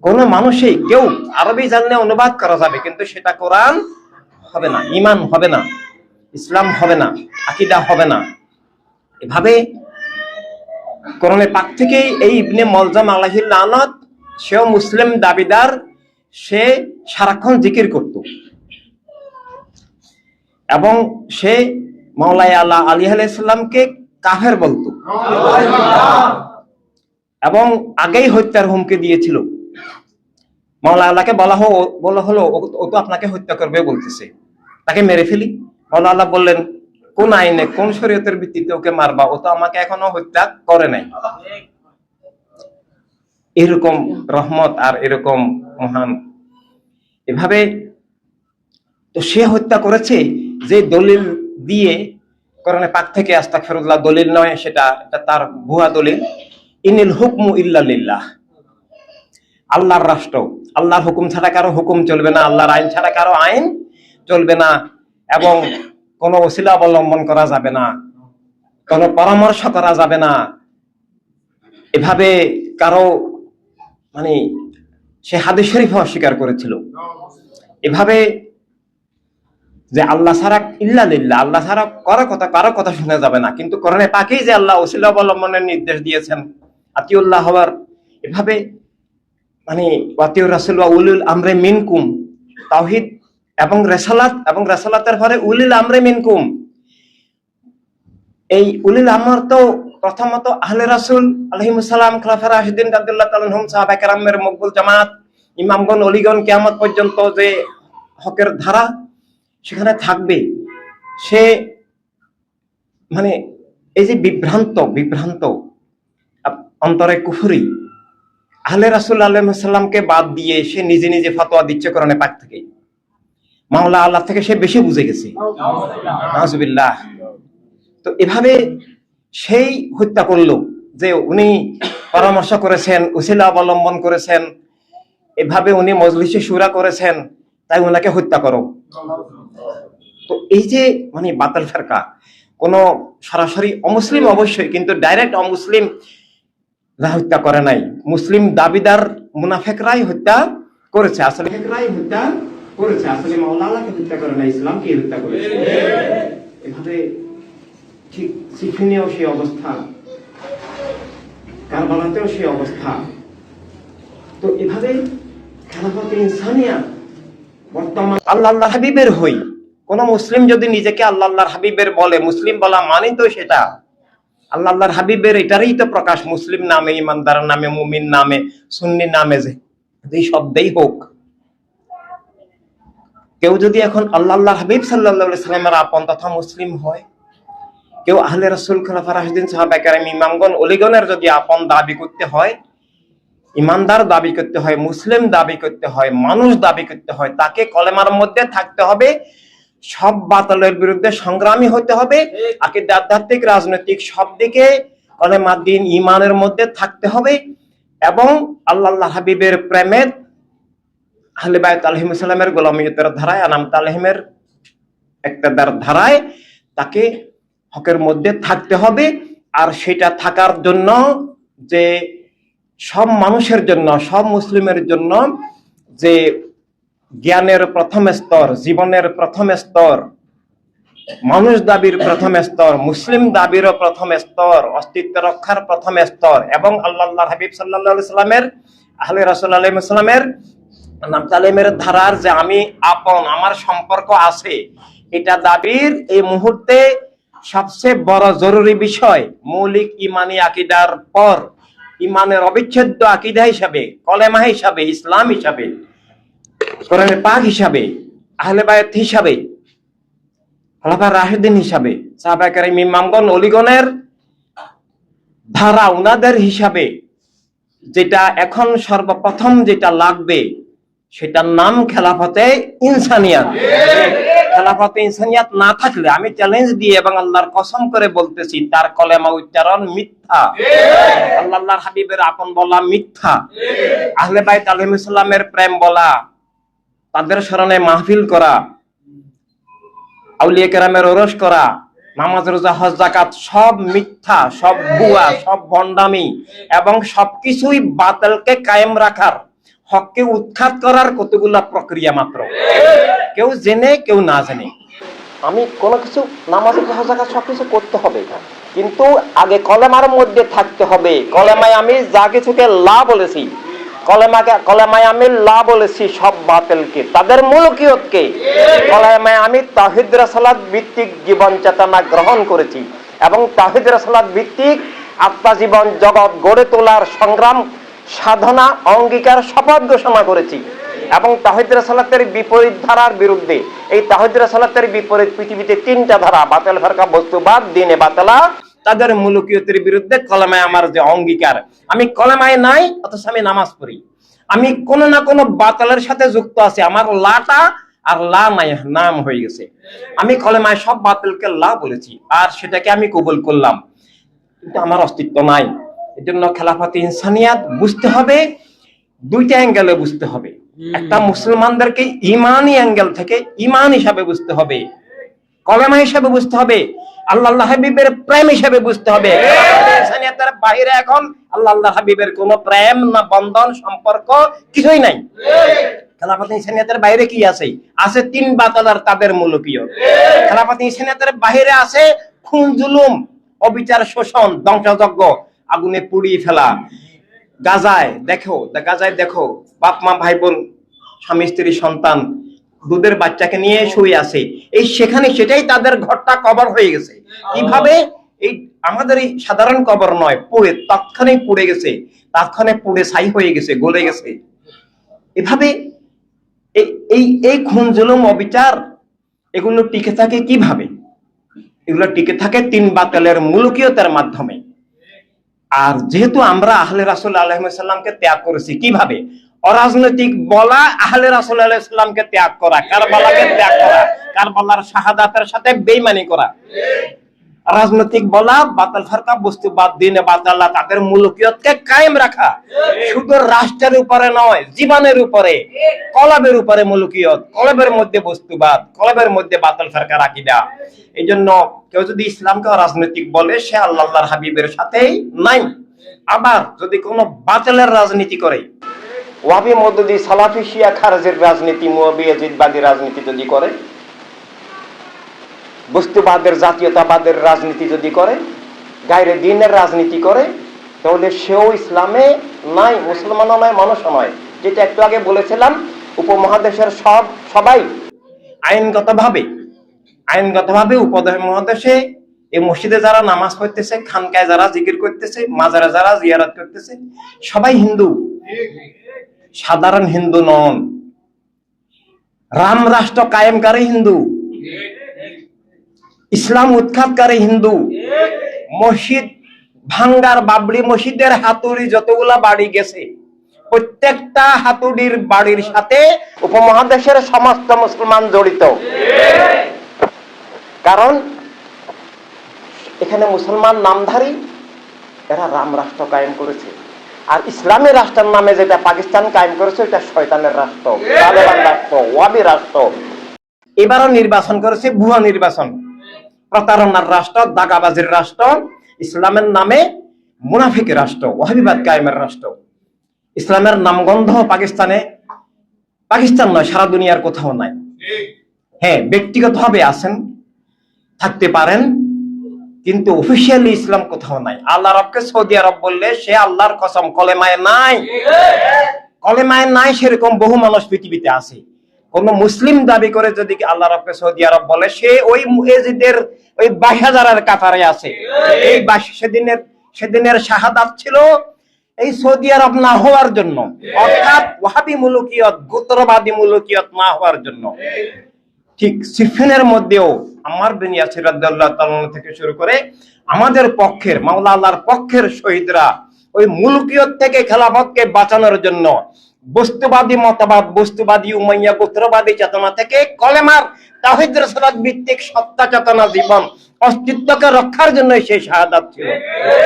কোন মানুষই কেউ আরবি জানলে অনুবাদ করা যাবে, কিন্তু সেটা কোরআন হবে না, ঈমান হবে না, ইসলাম হবে না, আকীদা হবে না। এভাবে কোরআনে পাক থেকে এই ইবনে মুলজম আলাইহিল লানত, সেও মুসলিম দাবিদার, সে সারাক্ষণ জিকির করত এবং সে মাওলানা আলা আলী আলাইহিস সালামকে কাফের বলতো এবং আগেই হত্যার হুমকি দিয়েছিল। মাওলানা আল্লাহকে বলা হলো ও তো আপনাকে হত্যা করবে বলতেছে, তাকে মেরে ফেলি। মাওলানা আল্লাহ বললেন, কোন আইনে, কোন শরীয়তের ভিত্তিতে ওকে মারবা? ও তো আমাকে এখনো হত্যা করে নাই। এরকম রহমত আর এরকম মহান। এভাবে তো সে হত্যা করেছে যে দলিল দিয়ে, কোরআনে পাক থেকে আস্তাগফিরুল্লাহ, দলিল নয় সেটা তার ভুয়া দলিল। ইনিল হুকমু ইল্লা লিল্লাহ, আল্লাহর রাষ্ট্র, আল্লাহর হুকুম ছাড়া কারো হুকুম চলবে না, আল্লাহর আইন ছাড়া কারো আইন চলবে না, এবং কোনো ওসিলা অবলম্বন করা যাবে না, কোনো পরামর্শ করা যাবে না। এভাবে কারো মানে সে হাদিস শরীফ অস্বীকার করেছিল। এভাবে যে আল্লাহ ছাড়া ইল্লা লিল্লাহ, আল্লাহ ছাড়া কারো কথা শোনা যাবে না, কিন্তু কোরআনে পাকেই যে আল্লাহ ওসিলা অবলম্বনের নির্দেশ দিয়েছেন, আতিউল্লাহ হওয়ার। এভাবে মানে ওয়াতিউর রাসূল ওয়া উলিল আমরে মিনকুম, তাওহীদ এবং রিসালাত, এবং রিসালাতের পরে উলিল আমরে মিনকুম। এই উলিল আমর তো প্রথমত আহলে রাসূল আলাইহিস সালাম, খোলাফায়ে রাশিদিন রাদিয়াল্লাহু তাআলা আনহুম, সাহাবায়ে কেরামের মকবুল জামাত, ইমামগণ, ওলিগণ, কিয়ামত পর্যন্ত যে হকের ধারা সেখানে থাকবে। সে মানে এই যে বিভ্রান্ত অন্তরে কুফরি, আহলে রাসূল আলাইহিস সালামকে বাদ দিয়ে সে নিজে নিজে ফতোয়া দিচ্ছে কোরআনে পাক থেকে। মাওলা আল্লাহ থেকে সে বেশি বুঝে গেছে, নাউজুবিল্লাহ। তো এভাবে সেই হত্যা করলো যে উনি পরামর্শ করেছেন, উসিলা অবলম্বন করেছেন, এভাবে উনি মজলিসে শুরা করেছেন, তাই ওনাকে হত্যা করো। তো এই যে মানে বাতিল ফেরকা, কোন সরাসরি অমুসলিম অবশ্যই, কিন্তু ডাইরেক্ট অমুসলিম হত্যা করে নাই, মুসলিম দাবিদার মুনাফিকরাই হত্যা করেছে। আসলে মাওলানা আল্লাহকে হত্যা করে নাই, ইসলামকে হত্যা করেছে। এভাবে ঠিক সিফিনেও সেই অবস্থা, কারবালাতেও সেই অবস্থা। তো এভাবে খেলাফতে ইনসানিয়াত বর্তমান আল্লাহ হাবিবের হই, কোন মুসলিম যদি নিজেকে আল্লাহ হাবিবের বলে, মুসলিম বলা মানে তো সেটা আল্লাহর হাবিবের এটারই তো প্রকাশ। মুসলিম নামে, ইমানদার নামে, মুমিন নামে, সুন্নি নামে, যে শব্দেই হোক, কেউ যদি এখন আল্লাহ হাবিব সাল্লাল্লাহু আলাইহি সাল্লামের আপন তথা মুসলিম হয়, কেউ আহলে রাসূল খোলাফা রাশিদিন সাহাবায়ে কেরাম ইমামগণ ওলিগণের যদি আপন দাবি করতে হয়, ইমানদার দাবি করতে হয়, মুসলিম দাবি করতে হয়, মানুষ দাবি করতে হয়, তাকে কলেমার মধ্যে থাকতে হবে, সব বাতিলের বিরুদ্ধে সংগ্রামী হতে হবে, আকীদা, আধ্যাত্মিক, রাজনৈতিক সব দিকে কলেমা, দ্বীন, ঈমানের মধ্যে থাকতে হবে, এবং আল্লাহ হাবিবের প্রেমে, আহলে বায়ত আলাইহিমুস সালামের গোলামিয়তের ধারায়, আনামত আলাইহিমের ইক্তেদার ধারায় তাকে হকের মধ্যে থাকতে হবে। আর সেটা থাকার জন্য যে সব মানুষের জন্য, সব মুসলিমের জন্য যে জ্ঞানের প্রথম স্তর, জীবনের প্রথম স্তর, মানুষ দাবির প্রথম স্তর, মুসলিম দাবিরও প্রথম স্তর, অস্তিত্ব রক্ষার প্রথম স্তর, এবং আল্লাহর হাবিব সাল্লাল্লাহু আলাইহি সাল্লামের, আহলে রাসূল আলাইহিস সালামের নামতালিমের ধারার যে আমি আপন, আমার সম্পর্ক আছে, এটা দাবির এই মুহূর্তে সবচেয়ে বড় জরুরি বিষয়। মৌলিক ইমানি আকীদার পর ইমানের অবিচ্ছেদ্য আকীদা হিসাবে, কলেমা হিসাবে, ইসলাম হিসাবে, কোরআনে পাক হিসাবে, আহলে বায়াত হিসাবে, খোলাফা রাশিদিন হিসাবে, সাহাবায়ে কেরাম ইমামগণ ওলিগণের ধারা, উনাদের হিসাবে যেটা এখন সর্বপ্রথম যেটা লাগবে, সেটার নাম খেলাফতে ইনসানিয়াত। খেলাফতে ইনসানিয়াত না থাকলে, আমি চ্যালেঞ্জ দিয়ে এবং আল্লাহর কসম করে বলতেছি, তার কলেমা উচ্চারণ মিথ্যা, আল্লাহর হাবিবের আপন বলা মিথ্যা, আহলে বাইত আলাইহিস সালামের প্রেম বলা, তাদের স্মরণে মাহফিল করা, আউলিয়া কেরামের ওরস করা, নামাজ, রোজা, হজ, যাকাত সব মিথ্যা, সব ভুয়া, সব ভণ্ডামি, এবং সবকিছুই বাতিলকে কায়েম রাখার, হককে উৎখাত করার কতগুলা প্রক্রিয়া মাত্র, কেউ জেনে কেউ না জেনে। আমি কোনো কিছু, নামাজ, রোজা, হজ, যাকাত সবকিছু করতে হবে, কিন্তু আগে কলেমার মধ্যে থাকতে হবে। কলেমায় আমি যা কিছুকে লা বলেছি, কলেমায় আমি লা বলেছি সব বাতিলকে, তাদের মুলকিয়তকে। কলেমায় আমি তাওহীদ রিসালাত ভিত্তিক জীবন চেতনা গ্রহণ করেছি, এবং তাওহীদ রিসালাত ভিত্তিক আত্মা জীবন জগৎ গড়ে তোলার সংগ্রাম, সাধনা, অঙ্গীকার, শপথ ঘোষণা করেছি। এবং তাওহীদ রিসালাতের বিপরীত ধারার বিরুদ্ধে, এই তাওহীদ রিসালাতের বিপরীত পৃথিবীতে তিনটা ধারা, বাতিল ফিরকা, বস্তুবাদ, দ্বীনে বাতিলা, তাদের মুলকিয়তের বিরুদ্ধে কলেমায় আমার যে অঙ্গীকার। আমি কলেমায় নাই, অথচ আমি নামাজ পড়ি, আমি কোনো না কোনো বাতিলের সাথে যুক্ত আছি, আমার লাটা আর লা নাই, নাম হয়ে গেছে। আমি কলেমায় সব বাতিলকে লা বলেছি, আর সেটাকে আমি কবুল করলাম, কিন্তু আমার অস্তিত্ব নাই। এর জন্য খেলাফতে ইনসানিয়াত বুঝতে হবে, দুইটা অ্যাঙ্গেলে বুঝতে হবে। একটা, মুসলমানদেরকে ইমানি অ্যাঙ্গেল থেকে ইমান হিসাবে বুঝতে হবে, কলেমা হিসাবে বুঝতে হবে, আল্লাহ হাবিবের প্রেম হিসাবে বুঝতে হবে। ইনসানিয়াতের বাইরে এখন আল্লাহ হাবিবের কোনো প্রেম না বন্ধন সম্পর্ক কিছুই নাই। খেলাফতে ইনসানিয়াতের বাইরে কি আছে? আছে তিন বাতিল, তাদের মুলকিয়ত। খেলাফতে ইনসানিয়াতের বাইরে আছে খুন, জুলুম, অবিচার, শোষণ, ধ্বংসযজ্ঞ, আগুনে পুড়িয়ে ফেলা। গাজায় দেখো বাপ মা, ভাই বোন, স্বামী স্ত্রী, সন্তান, দুধের বাচ্চাকে নিয়ে শুয়ে আছে, এই সেখানে সেটাই তাদের ঘরটা কবর হয়ে গেছে। কিভাবে? এই আমাদের এই সাধারণ কবর নয়, পুড়ে তৎক্ষণে পুড়ে গেছে, তৎক্ষণে পুড়ে ছাই হয়ে গেছে, গলে গেছে। এভাবে এই খুন, জুলুম, অবিচার এগুলো টিকে থাকে কিভাবে? এগুলো টিকে থাকে তিন বাতিলের মুলকিয়তের মাধ্যমে। আর যেহেতু আমরা আহলে রাসূল আলাইহিস সালামকে ত্যাগ করেছি, কিভাবে? অরাজনৈতিক বলা, আহলে রাসূল আলাইহিস সালামকে ত্যাগ করা, কারবালাকে ত্যাগ করা, কারবালার শাহাদাতের সাথে বেঈমানি করা। রাজনৈতিক বলা, বাতিল ফিরকা, বস্তুবাদ, দ্বীনে বাতিলা, তাদের মুলকিয়তকে কায়েম রাখা, শুধু রাষ্ট্রের উপরে নয়, জীবনের উপরে, কলবের উপরে মুলকিয়ত, কলবের মধ্যে বস্তুবাদ, কলবের মধ্যে বাতিল ফিরকার আকীদা। এই জন্য কেউ যদি ইসলামকে রাজনৈতিক বলে, সে আল্লাহর হাবিবের সাথেই নাই। আবার যদি কোনো বাতিলের রাজনীতি করে, ওয়াহাবি, মওদুদি, সালাফি, শিয়া, খারেজির রাজনীতি, মুয়াবিয়াজিদবাদী রাজনীতি যদি করে, বস্তুবাদের, জাতীয়তাবাদের রাজনীতি যদি করে, গায়রে দ্বীনের রাজনীতি করে, তাহলে সেও ইসলামে নাই, মুসলমানও নয়, মানুষও নয়। যেটা একটু আগে বলেছিলাম, উপমহাদেশের সবাই আইনগতভাবে উপমহাদেশে এই মসজিদে যারা নামাজ পড়তেছে, খানকায় যারা জিকির করতেছে, মাজারে যারা জিয়ারত করতেছে, সবাই হিন্দু, সাধারণ হিন্দু নন। রাম রাষ্ট্র কায়েমকারী হিন্দু, ইসলাম উৎখাতকারী হিন্দু। মসজিদ ভাঙ্গার, বাবরি মসজিদের হাতুড়ি যতগুলা বাড়ি গেছে, প্রত্যেকটা হাতুড়ির বাড়ির সাথে উপমহাদেশের সমস্ত মুসলমান জড়িত। কারণ এখানে মুসলমান নামধারী, এরা রাম রাষ্ট্র কায়েম করেছে। আর ইসলামী রাষ্ট্রের নামে যেটা পাকিস্তান কায়েম করেছে, এটা শয়তানের রাষ্ট্র, তালেবান রাষ্ট্র, ওয়াবি রাষ্ট্র। এবারও নির্বাচন করেছে ভুয়া নির্বাচন, প্রতারণার রাষ্ট্র, দাগাবাজির রাষ্ট্র, ইসলামের নামে মুনাফিক রাষ্ট্র, ওয়াহাবিবাদ কায়েমের রাষ্ট্র। ইসলামের নামগন্ধ পাকিস্তান নয়, সারা দুনিয়ার কোথাও নাই। হ্যাঁ, ব্যক্তিগতভাবে আছেন, থাকতে পারেন, কিন্তু অফিসিয়ালি ইসলাম কোথাও নাই। আল্লাহ রবকে সৌদি আরব বললে সে আল্লাহর কসম কলেমায় নাই সেরকম বহু মানুষ পৃথিবীতে আছে। কোন মুসলিম দাবি করে যদি আল্লাহ রবকে সৌদি আরব বলে, সে ওই মুয়াজ্জিদের ওই 22,000-এর কাতারে আছে। এই সেদিনের শাহাদাত ছিল এই সৌদি আরব না হওয়ার জন্য, অর্থাৎ ওয়াহাবি মুলুকিয়ত, গোত্রবাদী মুলুকিয়ত না হওয়ার জন্য। ঠিক সিফিনের মধ্যেও আম্মার বিন ইয়াসির রাদিয়াল্লাহু তাআলা থেকে শুরু করে আমাদের পক্ষের, মাওলা আল্লাহর পক্ষের শহীদরা ওই মুলুকিয়ত থেকে খেলাফতকে বাঁচানোর জন্য বস্তুবাদী মতবাদ, বস্তুবাদী উমাইয়া গোত্রবাদী চেতনা থেকে কলেমার তাওহীদ রিসালাত ভিত্তিক সত্তা চেতনা জীবন অস্তিত্বকে রক্ষার জন্য সেই শাহাদাত ছিল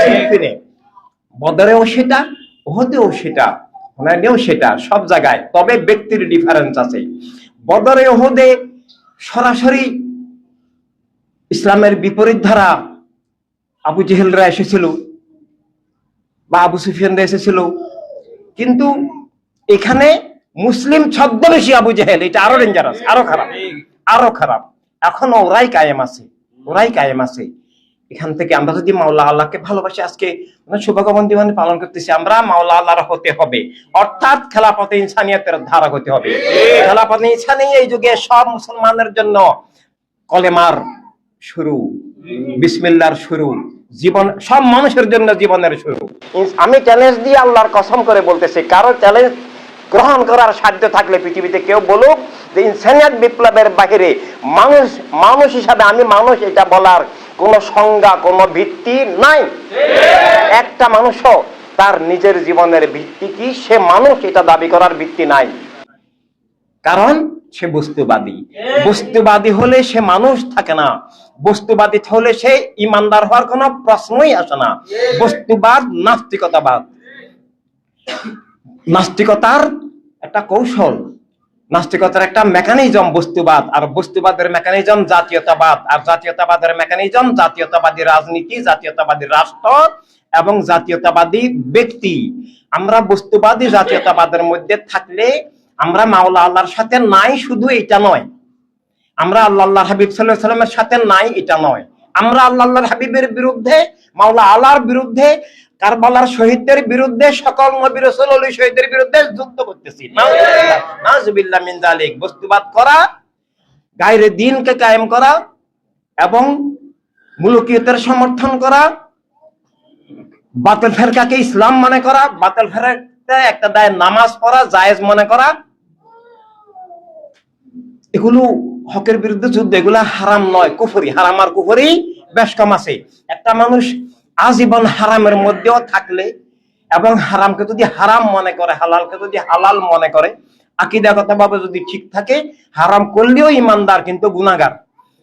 সিফিনে। বদরেও সেটা, উহুদেও সেটা, হুনাইনেও সেটা, সব জায়গায়। তবে ব্যক্তির ডিফারেন্স আছে। বদরে, উহুদে সরাসরি ইসলামের বিপরীত ধারা আবু জেহেলরা এসেছিল বা আবু সুফিয়ানরা এসেছিল, কিন্তু এখানে মুসলিম ছদ্মবেশী আবু জেহেল, এটা আরো ডেঞ্জারাস, আরো খারাপ। এখনো ওরাই কায়েম আছে। এখান থেকে আমরা যদি মাওলা আল্লাহকে ভালোবাসি, আজকে শুভাগমন দিওয়ানি পালন করতেছি, আমরা মাওলা আল্লাহর হতে হবে, অর্থাৎ খেলাফতে ইনসানিয়তের ধারা হতে হবে। খেলাফতে ইনসানি এই যুগে সব মুসলমানের জন্য কলেমার শুরু, বিসমিল্লাহর শুরু, জীবন সব মানুষের জন্য জীবনের শুরু। আমি চ্যালেঞ্জ দিয়ে আল্লাহর কসম করে বলতেছি, কারো চ্যালেঞ্জ গ্রহণ করার সাধ্য থাকলে পৃথিবীতে কেউ বলুক যে ইনসানিয়ত বিপ্লবের বাহিরে মানুষ হিসাবে আমি মানুষ, এটা বলার কোন সংজ্ঞা, কোন ভিত্তি নাই। একটা মানুষও তার নিজের জীবনের ভিত্তি কি, সে মানুষ, এটা দাবি করার ভিত্তি নাই। কারণ সে বস্তুবাদী হলে সে মানুষ থাকে না। বস্তুবাদী হলে সে ইমানদার হওয়ার কোনো প্রশ্নই আসে না। বস্তুবাদ নাস্তিকতার একটা কৌশল, নাস্তিকতার একটা মেকানিজম বস্তুবাদ, আর বস্তুবাদের মেকানিজম জাতীয়তাবাদ, আর জাতীয়তাবাদের মেকানিজম জাতীয়তাবাদী রাজনীতি, জাতীয়তাবাদী রাষ্ট্র এবং জাতীয়তাবাদী ব্যক্তি। আমরা বস্তুবাদী জাতীয়তাবাদের মধ্যে থাকলে আমরা মাওলা আল্লাহর সাথে নাই, শুধু এটা নয়, আমরা আল্লাহ হাবিব সাল্লাল্লাহু আলাইহি ওয়াসাল্লামের সাথে নাই, এটা নয়, আমরা আল্লাহর হাবিবের বিরুদ্ধে, মাওলা আল্লাহর বিরুদ্ধে, কারবালার শহীদদের বিরুদ্ধে, সকল নবী রাসূল ওলি শহীদদের বিরুদ্ধে যুদ্ধ করতেছি। নাউযুবিল্লাহ মিন যালিক। বস্তুবাদ করা, গায়রে দ্বীনকে কায়েম করা এবং মুলুকিয়তের সমর্থন করা, বাতিল ফেরকাকে ইসলাম মনে করা, বাতিল ফেরকা একটা দায় নামাজ পড়া জায়েজ মনে করা, এগুলো হকের বিরুদ্ধে যুদ্ধ, এগুলা হারাম নয়, কুফরি। হারাম আর কুফরি বেশ কম আছে। একটা মানুষ আজীবন হারামের মধ্যেও থাকলে এবং হারামকে যদি হারাম মনে করে, হালালকে যদি হালাল মনে করে, আকীদাগতভাবে যদি ঠিক থাকে, হারাম করলেও ইমানদার কিন্তু গুনাহগার।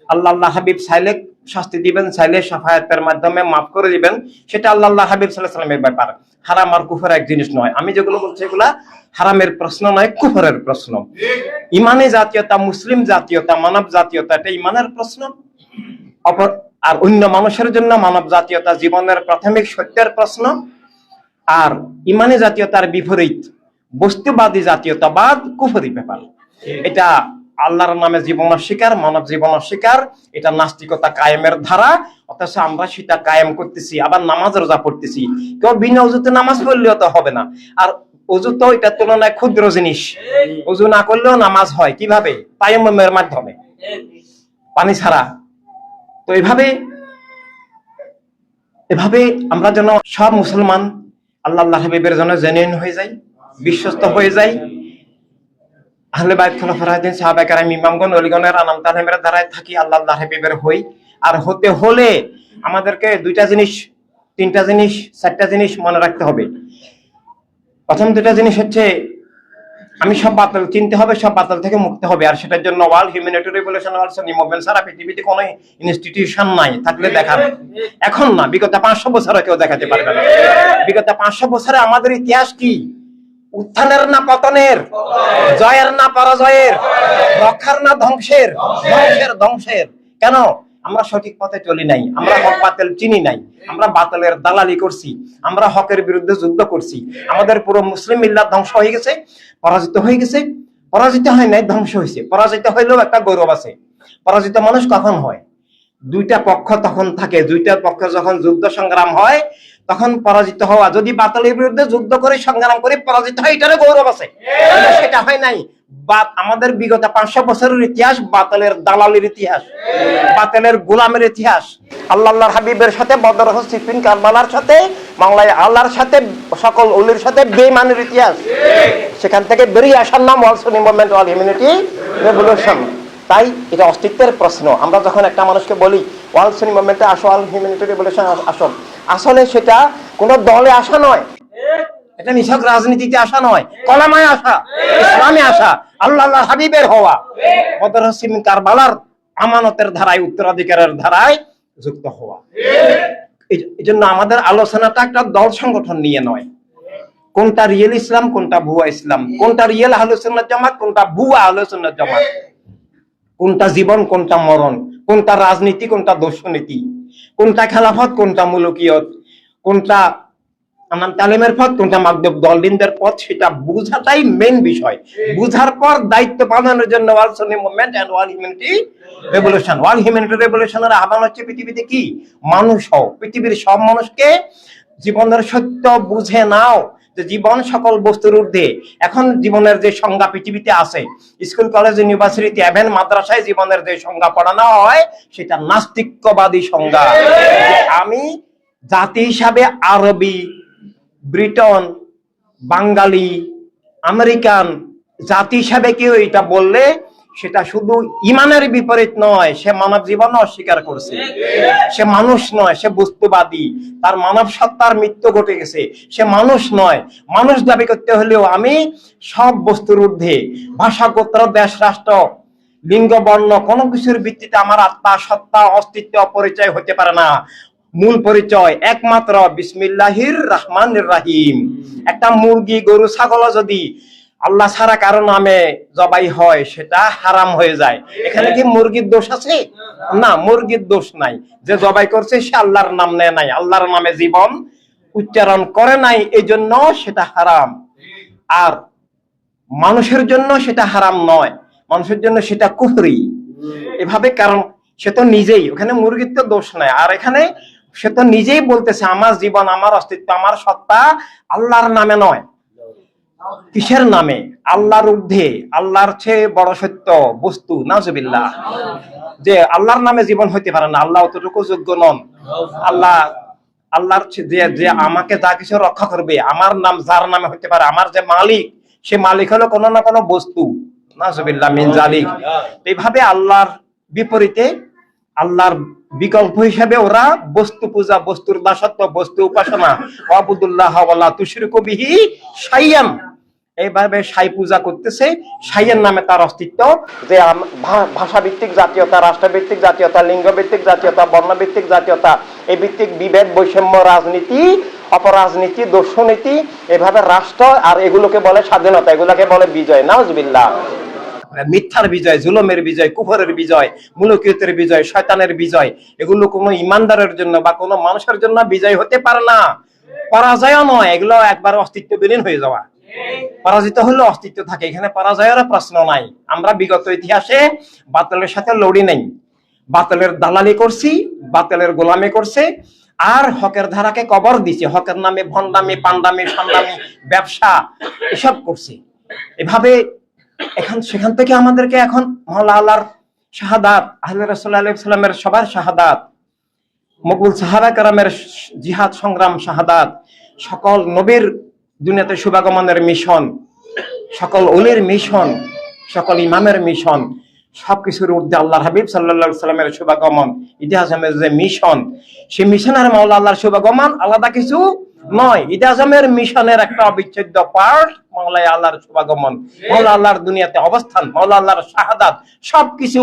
আল্লাহ হাবিব চাইলে শাস্তি দিবেন, চাইলে শাফায়াতের মাধ্যমে মাফ করে দিবেন, সেটা আল্লাহ হাবিব সাল্লাল্লাহু আলাইহি ওয়াসাল্লামের ব্যাপার। হারাম আর কুফর এক জিনিস নয়। আমি যেগুলো বলছি এগুলা হারামের প্রশ্ন নয়, কুফরের প্রশ্ন। ইমানে জাতীয়তা, মুসলিম জাতীয়তা, মানব জাতীয়তা, এটা ইমানের প্রশ্ন। আর অন্য মানুষের জন্য মানব জাতীয়তা জীবনের প্রাথমিক সত্যের প্রশ্ন। আর ইমানি জাতীয়তার বিপরীত বস্তুবাদী জাতীয়তাবাদ কুফরি ব্যাপার। এটা আল্লাহর নামে জীবন অস্বীকার, মানব জীবন অস্বীকার, এটা নাস্তিকতা কায়েমের ধারা। অথচ আমরা সেটা কায়েম করতেছি, আবার নামাজ রোজা পড়তেছি। কেউ বিনা ওযুতে নামাজ পড়লেও তো হবে না। আর অজু তো এটার তুলনায় ক্ষুদ্র জিনিস। অজু না করলেও নামাজ হয় কিভাবে? তায়াম্মুমের মাধ্যমে, পানি ছাড়া। তো এভাবে আমরা যেন সব মুসলমান আল্লাহ হাবিবের জন্য জেনুইন হয়ে যাই, বিশ্বস্ত হয়ে যাই। আহলে বাইত খোলাফায়ে রাশিদিন সাহাবায়ে কেরাম ইমামগণ ওলিগণের আনাম তালিমের দ্বারায় থাকি, আল্লাহ হাবিবের হই। আর হতে হলে আমাদেরকে দুইটা জিনিস, তিনটা জিনিস, চারটা জিনিস মনে রাখতে হবে। প্রথম দুটা জিনিস হচ্ছে, আমি সব বাতিল চিনতে হবে, সব বাতিল থেকে মুক্ত হবে। আর সেটার জন্য world humanity revolution world Sunni movement সারা পৃথিবীতে কোনো ইনস্টিটিউশন নাই, থাকলে দেখান। এখন না, বিগত 500 বছরে কেউ দেখাতে পারবে না। বিগত 500 বছরে আমাদের ইতিহাস কি? উত্থানের না পতনের, জয়ের না পরাজয়ের, রক্ষার না ধ্বংসের। ধ্বংসের। কেন? আমরা সঠিক পথে চলি নাই, আমরা হক বাতিল চিনি নাই, আমরা বাতিলের দালালি করছি, আমরা হকের বিরুদ্ধে যুদ্ধ করছি। আমাদের পুরো মুসলিম মিল্লাত ধ্বংস হয়ে গেছে, পরাজিত হয়ে গেছে। পরাজিত হয় নাই, ধ্বংস হয়েছে। পরাজিত হইলেও একটা গৌরব আছে। পরাজিত মানুষ কখন হয়? দুইটা পক্ষ তখন থাকে, দুইটা পক্ষ যখন যুদ্ধ সংগ্রাম হয় তখন পরাজিত হওয়া। যদি বাতিলের বিরুদ্ধে যুদ্ধ করে সংগ্রাম করে পরাজিত হয়, এটারও গৌরব আছে। সেটা হয় নাই। আমাদের বিগত 500 বছরের ইতিহাস বাতিলের দালালির ইতিহাস, বাতিলের গোলামের ইতিহাস। আল্লাহর হাবিবের সাথে বদর, সিফিন, কারবালার সাথে, মাওলানা আল্লাহর সাথে, সকল ওলির সাথে বেঈমানের ইতিহাস। সেখান থেকে বেরিয়ে আসার নাম world Sunni movement, world humanity revolution. তাই এটা অস্তিত্বের প্রশ্ন। আমরা যখন একটা মানুষকে বলি ওয়ার্ল্ড সুন্নি মুভমেন্টে আসো, ওয়ার্ল্ড হিউম্যানিটি রেভলিউশন আসো, আসলে সেটা কোনো দলে আসা নয়, এটা নিছক রাজনীতিতে আসা নয়, কলামায় আসা, ইসলামে আসা, আল্লাহর হাবিবের হওয়া, বদর, সিফিন, কারবালার আমানতের ধারায়, উত্তরাধিকারের ধারায় যুক্ত হওয়া। এই জন্য আমাদের আলোচনাটা একটা দল সংগঠন নিয়ে নয়। কোনটা রিয়েল ইসলাম, কোনটা ভুয়া ইসলাম, কোনটা রিয়েল আহলে সুন্নাত জামাত, কোনটা ভুয়া আহলে সুন্নাত জামাত, কোনটা জীবন, কোনটা মরণ, কোনটা রাজনীতি, কোনটা দর্শনীতি, কোনটা খেলাফত, কোনটা মুলুকিয়ত, কোনটা আনাম তালিমের পথ, কোনটা মাগদুব দলবৃন্দের পথ, সেটা বুঝাটাই মেইন বিষয়। বুঝার পর দায়িত্ব পালনের জন্য world Sunni movement and world humanity revolution. World humanity রেভলিউশনের আহ্বান হচ্ছে পৃথিবীতে কি? মানুষ হও, পৃথিবীর সব মানুষকে জীবনের সত্য বুঝে নাও যে জীবন সকল বস্তুর ঊর্ধ্বে। এখন জীবনের যে সংজ্ঞা পৃথিবীতে আছে, স্কুল, কলেজ, ইউনিভার্সিটি, ইভেন মাদ্রাসায় জীবনের যে সংজ্ঞা পড়ানো হয়, সেটা নাস্তিক্যবাদী সংজ্ঞা। আমি জাতি হিসাবে আরবি, ব্রিটন, বাঙালি, আমেরিকান জাতি হিসাবে কেউ এটা বললে সেটা শুধু ইমানের বিপরীত নয়, সে মানব জীবন অস্বীকার করছে। সে মানুষ নয়, সে বস্তুবাদী, তার মানব সত্তার মৃত্যু ঘটে গেছে, সে মানুষ নয়। মানুষ দাবি করতে হলেও আমি সব বস্তুর ঊর্ধ্বে, ভাষা, গোত্র, দেশ, রাষ্ট্র, লিঙ্গ, বর্ণ কোনো কিছুর ভিত্তিতে আমার আত্মা, সত্তা, অস্তিত্ব, পরিচয় হতে পারে না। মূল পরিচয় একমাত্র বিসমিল্লাহির রহমানির রহিম। একটা মুরগি, গরু, ছাগল যদি আল্লাহ ছাড়া কারো নামে জবাই হয়, সেটা হারাম হয়ে যায়। এখানে কি মুরগির দোষ আছে? না, মুরগির দোষ নাই। যে জবাই করছে সে আল্লাহর নাম নেয় নাই, আল্লাহর নামে জীবন উচ্চারণ করে নাই, এই জন্য সেটা হারাম। আর মানুষের জন্য সেটা হারাম নয়, মানুষের জন্য সেটা কুফরি। এভাবে, কারণ সে তো নিজেই, ওখানে মুরগির তো দোষ নাই। আর এখানে সে তো নিজেই বলতেছে আমার জীবন, আমার অস্তিত্ব, আমার সত্তা আল্লাহর নামে নয়। কিসের নামে? আল্লাহর ঊর্ধ্বে, আল্লাহর চেয়ে বড় সত্য বস্তু নাউজুবিল্লাহ, যে আল্লাহর নামে জীবন হইতে পারে না, আল্লাহ অতটুকু যোগ্য নন। আল্লাহর যে আমাকে যা কিছু রক্ষা করবে, আমার নাম যার নামে হইতে পারে, আমার যে মালিক, সে মালিক হলো কোনো না কোনো বস্তু, নাউজুবিল্লাহ মিন জালিক। এইভাবে আল্লাহর বিপরীতে, আল্লাহর বিকল্প হিসেবে ওরা বস্তু পূজা, বস্তুর দাসত্ব, বস্তু উপাসনা, ওয়াবুদুল্লাহ ওয়ালা তুশরিকু বিহি শাইয়ান, এইভাবে সাই পূজা করতেছে। সাইয়ের নামে তার অস্তিত্ব, যে ভাষা ভিত্তিক জাতীয়তা, রাষ্ট্রভিত্তিক জাতীয়তা, লিঙ্গ ভিত্তিক জাতীয়তা, বর্ণ ভিত্তিক জাতীয়তা, এই ভিত্তিক বিভেদ, বৈষম্য, রাজনীতি, অপরাজনীতি, দর্শনীতি, এভাবে রাষ্ট্র, আর এগুলোকে বলে স্বাধীনতা, এগুলোকে বলে বিজয়। নাউজুবিল্লাহ। মিথ্যার বিজয়, জুলুমের বিজয়, কুফরের বিজয়, মুলুকিয়তের বিজয়, শয়তানের বিজয়, এগুলো কোনো ইমানদারের জন্য বা কোনো মানুষের জন্য বিজয় হতে পারে না, পরাজয়ও নয়। এগুলো একবার অস্তিত্ববিহীন হয়ে যাওয়া। পরাজিত হলে অস্তিত্ব থাকে, এখানে পরাজয়ের প্রশ্ন নাই। আমরা বিগত ইতিহাসে বাতিলের সাথে লড়ি নাই, বাতিলের দালালি করছি, বাতিলের গোলামি করছে। আর হকের ধারাকে কবর দিছে, হকের নামে ভণ্ডামি, পান্ডামি, সান্দামি, ব্যবসা এসব করছে। এভাবে সেখান থেকে আমাদেরকে এখন মাওলা আল্লাহর শাহাদাত, আহলে রাসূল সাল্লাল্লাহু আলাইহি সাল্লামের সবার শাহাদাত, মকবুল সাহাবা কেরামের জিহাদ সংগ্রাম শাহাদাত, সকল নবীর দুনিয়াতে শুভাগমনের মিশন, সকল ওলির মিশন, সকল ইমামের মিশন, সবকিছুর ঊর্ধ্বে আল্লাহর হাবিব সাল্লাল্লাহু আলাইহি সাল্লামের শুভাগমন, ঈদে আজমের যে মিশন, সেই মিশনের মাওলা আল্লাহর শুভাগমন আলাদা কিছু নয়। ঈদে আজমের মিশনের একটা অবিচ্ছেদ্য পার্ট মাওলা আল্লাহর শুভাগমন, মাওলা আল্লাহর দুনিয়াতে অবস্থান, মাওলা আল্লাহর শাহাদাত, সবকিছু।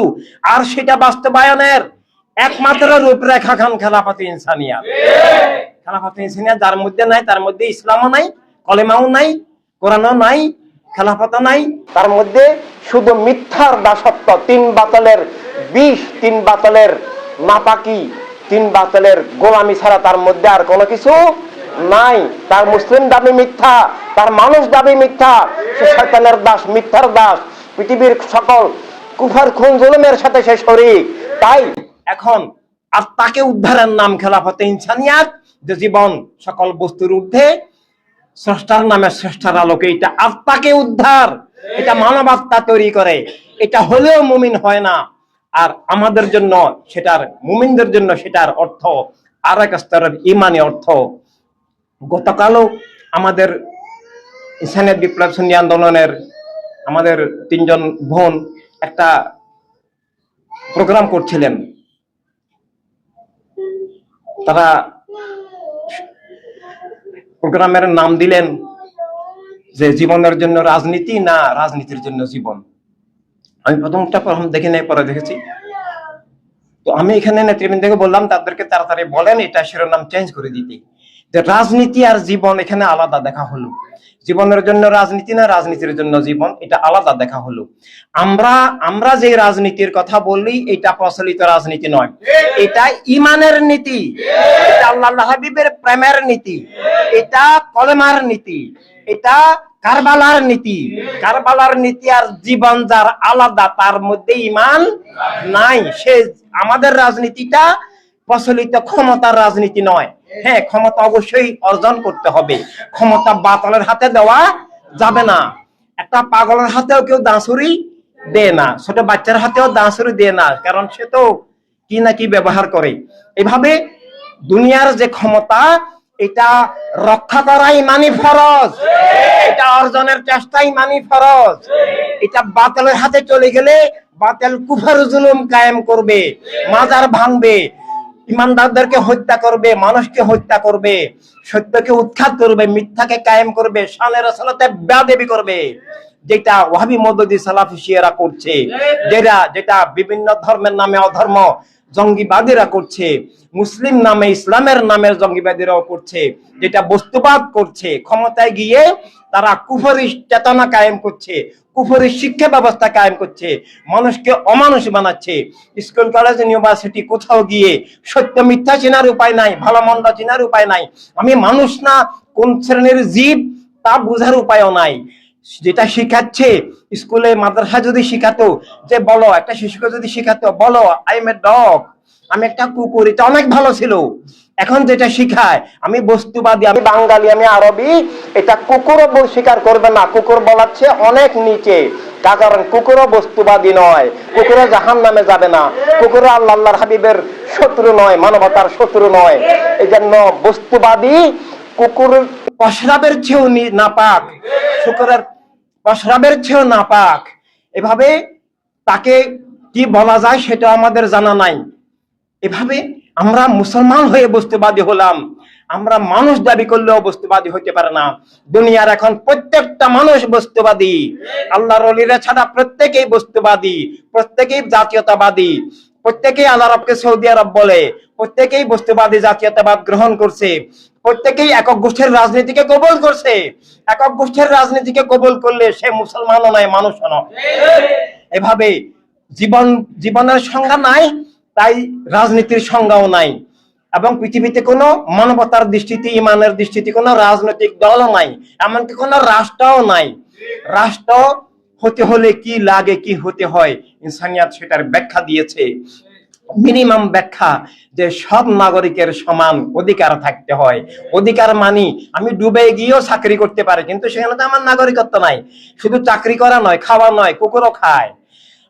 আর সেটা বাস্তবায়নের একমাত্র রূপরেখা খান খেলাফতে ইনসানিয়াত। খেলাফতে ইনসানিয়াত যার মধ্যে নাই, তার মধ্যে ইসলামও নাই, কলেমাও নাই, কোরআনও নাই, খেলাফত নাই, তার মধ্যে শুধু মিথ্যার দাসত্ব, তিন বাতলের বিষ, তিন বাতলের নাপাকি, তিন বাতলের গোলামি ছাড়া তার মধ্যে আর কোনো কিছু নাই। তার মুসলিম দাবি মিথ্যা, তার মানুষ দাবি মিথ্যা, সে শয়তানের দাস, মিথ্যার দাস, পৃথিবীর সকল কুফর খুন জুলুমের সাথে সে শরীক। তাই এখন আর তাকে উদ্ধারের নাম খেলাফতে ইনসানিয়াত, যে জীবন সকল বস্তুর ঊর্ধ্বে, স্রষ্টার নামে স্রষ্টার আলোকে, এটা আত্মাকে উদ্ধার, এটা মানব আত্মা তৈরি করে। এটা হলেও মুমিন হয় না। আর আমাদের জন্য সেটার, মুমিনদের জন্য সেটার অর্থ আর এক স্তরের ইমানি অর্থ। গতকালও আমাদের ইনসানিয়ত বিপ্লব সুন্নি আন্দোলনের আমাদের 3 জন বোন একটা প্রোগ্রাম করছিলেন। তারা প্রোগ্রামের নাম দিলেন যে জীবনের জন্য রাজনীতি না রাজনীতির জন্য জীবন। আমি প্রথম দেখি নাই, পরে দেখেছি। তো আমি এখানে নেতৃবৃন্দকে বললাম তাদেরকে তাড়াতাড়ি বলেন এটা শিরোনাম চেঞ্জ করে দিতে, যে রাজনীতি আর জীবন এখানে আলাদা দেখা হলো। জীবনের জন্য রাজনীতি না রাজনীতির জন্য জীবন, এটা আলাদা দেখা হলো। আমরা যে রাজনীতির কথা বললি এটা প্রচলিত রাজনীতি নয়, এটা ইমানের নীতি, এটা আল্লাহ হাবিবের প্রেমের নীতি, এটা কলেমার নীতি, এটা কারবালার নীতি। কারবালার নীতি আর জীবন যার আলাদা, তার মধ্যে ইমান নাই। সে আমাদের রাজনীতিটা প্রচলিত ক্ষমতার রাজনীতি নয়। হ্যাঁ, ক্ষমতা অবশ্যই অর্জন করতে হবে, ক্ষমতা বাতলের হাতে দেওয়া যাবে না। একটা পাগলের হাতেও কেউ দাঁশুরি দেয় না, ছোট বাচ্চার হাতেও দাঁশুরি দেয় না, কারণ সে তো কি না কি ব্যবহার করে। এভাবে দুনিয়ার যে ক্ষমতা, এটা রক্ষা করাই মানি ফরজ, এটা অর্জনের চেষ্টাই মানি ফরজ। এটা বাতিলের হাতে চলে গেলে বাতিল কুফর জুলুম কায়েম করবে, মাজার ভাঙবে, ইমানদারদেরকে হত্যা করবে, মানুষকে হত্যা করবে, সত্যকে উৎখাত করবে, মিথ্যাকে কায়েম করবে, শানের রাসূলতে বেয়াদবি করবে, যেটা ওয়াহাবি মওদুদি সালাফি শিয়ারা করছে, যেটা বিভিন্ন ধর্মের নামে অধর্ম জঙ্গিবাদীরা করছে, মুসলিম নামে ইসলামের নামে জঙ্গিবাদীরাও করছে, যেটা বস্তুবাদ করছে। ক্ষমতায় গিয়ে তারা কুফরি চেতনা কায়েম করছে, কুফরি শিক্ষা ব্যবস্থা কায়েম করছে, মানুষকে অমানুষ বানাচ্ছে। স্কুল কলেজ ইউনিভার্সিটি কোথাও গিয়ে সত্য মিথ্যা চেনার উপায় নাই, ভালো মন্দ চেনার উপায় নাই, আমি মানুষ না কোন শ্রেণীর জীব তা বোঝার উপায়ও নাই। যেটা শিখাচ্ছে স্কুলে মাদ্রাসা যদি শিখাতো, যে বলো, একটা শিশুকে যদি শিখাতো, বলো আই এম এ ডগ, আমি একটা কুকুর, এটা অনেক ভালো ছিল। এখন যেটা শিখায় আমি বস্তুবাদী, আমি বাঙালি, আমি আরবি, এটা কুকুরও স্বীকার করবে না, কুকুর বলার চেয়ে অনেক নিচে। কারণ কুকুরও বস্তুবাদী নয়, কুকুরও জাহান্নামে যাবে না, কুকুরও আল্লাহর হাবিবের শত্রু নয়, মানবতার শত্রু নয়। এই জন্য বস্তুবাদী কুকুর প্রস্রাবের চেয়েও নাপাক, শুকরের প্রস্রাবের চেয়েও নাপাক। এভাবে তাকে কি বলা যায় সেটা আমাদের জানা নাই। এভাবে আমরা মুসলমান হয়ে বস্তুবাদী হলাম, আমরা মানুষ দাবি করলেও বস্তুবাদী হতে পারে না। দুনিয়ার এখন প্রত্যেকটা মানুষ বস্তুবাদী, আল্লাহর ওলিরা ছাড়া প্রত্যেকেই বস্তুবাদী, প্রত্যেকেই জাতীয়তাবাদী, প্রত্যেকেই আল্লাহ রবকে সৌদি আরব বলে, প্রত্যেকেই বস্তুবাদী জাতীয়তাবাদ গ্রহণ করছে, প্রত্যেকেই একক গোষ্ঠীর রাজনীতিকে কবুল করছে। একক গোষ্ঠীর রাজনীতিকে কবুল করলে সে মুসলমানও নয়, মানুষও নয়। এভাবে জীবনের সংজ্ঞা নাই, তাই রাজনীতির সংজ্ঞাও নাই। এবং পৃথিবীতে কোনো মানবতার দৃষ্টিতে, ইমানের দৃষ্টিতে কোনো রাজনৈতিক দলও নাই, এমনকি কোনো রাষ্ট্রও নাই। রাষ্ট্র হতে হলে কি লাগে, কি হতে হয়, ইনসানিয়াত সেটার ব্যাখ্যা দিয়েছে। মিনিমাম ব্যাখ্যা যে সব নাগরিকের সমান অধিকার থাকতে হয়। অধিকার মানি আমি ডুবে গিয়েও চাকরি করতে পারি, কিন্তু সেখানে তো আমার নাগরিকত্ব নাই। শুধু চাকরি করা নয়, খাওয়া নয়, কুকুরও খায়।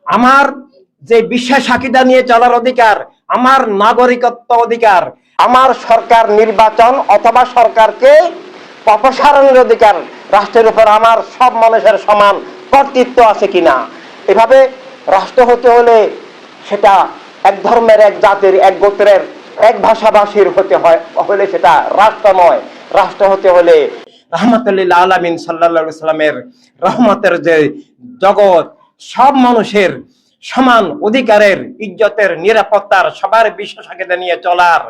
আমার যে বিশ্বাস আকিদা নিয়ে চলার অধিকার, আমার নাগরিকত্ব অধিকার, আমার সরকার নির্বাচন অথবা সরকারকে অপসারণের অধিকার, রাষ্ট্রের উপর আমার সব মানুষের সমান কর্তৃত্ব আছে কিনা। এভাবে রাষ্ট্র হতে হলে সেটা এক ধর্মের, এক জাতির, এক গোত্রের, এক ভাষাভাষীর হতে হয়, হলে সেটা রাষ্ট্র নয়। রাষ্ট্র হতে হলে রহমতুল্লিল আলামিন সাল্লাল্লাহু আলাইহি সাল্লামের রহমতের যে জগৎ, সব মানুষের সমান অধিকারের, ইজ্জতের, নিরাপত্তার, সবার বিশ্বাস আকিদা নিয়ে চলার,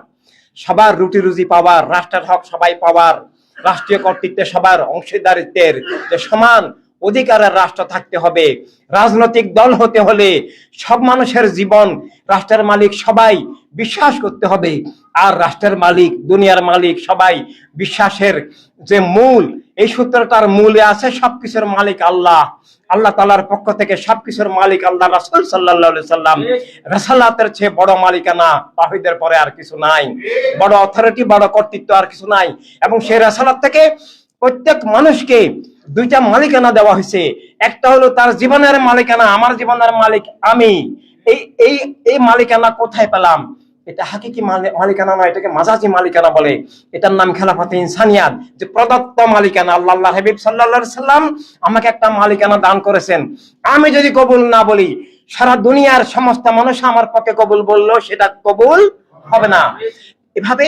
সবার রুটি রুজি পাওয়ার, রাষ্ট্রের হক সবাই পাওয়ার, রাষ্ট্রীয় কর্তৃত্বে সবার অংশীদারিত্বের যে সমান অধিকারের রাষ্ট্র থাকতে হবে। রাজনৈতিক দল হতে হলে সব মানুষের জীবন রাষ্ট্রের মালিক সবাই বিশ্বাস করতে হবে। আর রাষ্ট্রের মালিক, দুনিয়ার মালিক সবাই বিশ্বাসের যে মূল, এই সূত্রটার মূলে আছে সবকিছুর মালিক আল্লাহ। আল্লাহ তাআলার পক্ষ থেকে সবকিছুর মালিক আল্লাহ। রাসূল সাল্লাল্লাহু আলাইহি সাল্লাম রাসালাতের চেয়ে বড় মালিকানা তাওহীদের পরে আর কিছু নাই, বড় অথরিটি, বড় কর্তৃত্ব আর কিছু নাই। এবং সেই রাসালাত থেকে প্রত্যেক মানুষকে দুইটা মালিকানা দেওয়া হয়েছে। একটা হলো তার জীবনের মালিকানা, আমার জীবনের মালিক আমি। এই এই এই মালিকানা কোথায় পেলাম? এটা হাকিকি মালিকানা নয়, এটাকে মাজাজি মালিকানা বলে। এটার নাম খেলাফতে ইনসানিয়াত, যে প্রদত্ত মালিকানা। আল্লাহর হাবিব সাল্লাল্লাহু আলাইহি সাল্লাম আমাকে একটা মালিকানা দান করেছেন। আমি যদি কবুল না বলি, সারা দুনিয়ার সমস্ত মানুষ আমার পক্ষে কবুল বললেও সেটা কবুল হবে না। এভাবে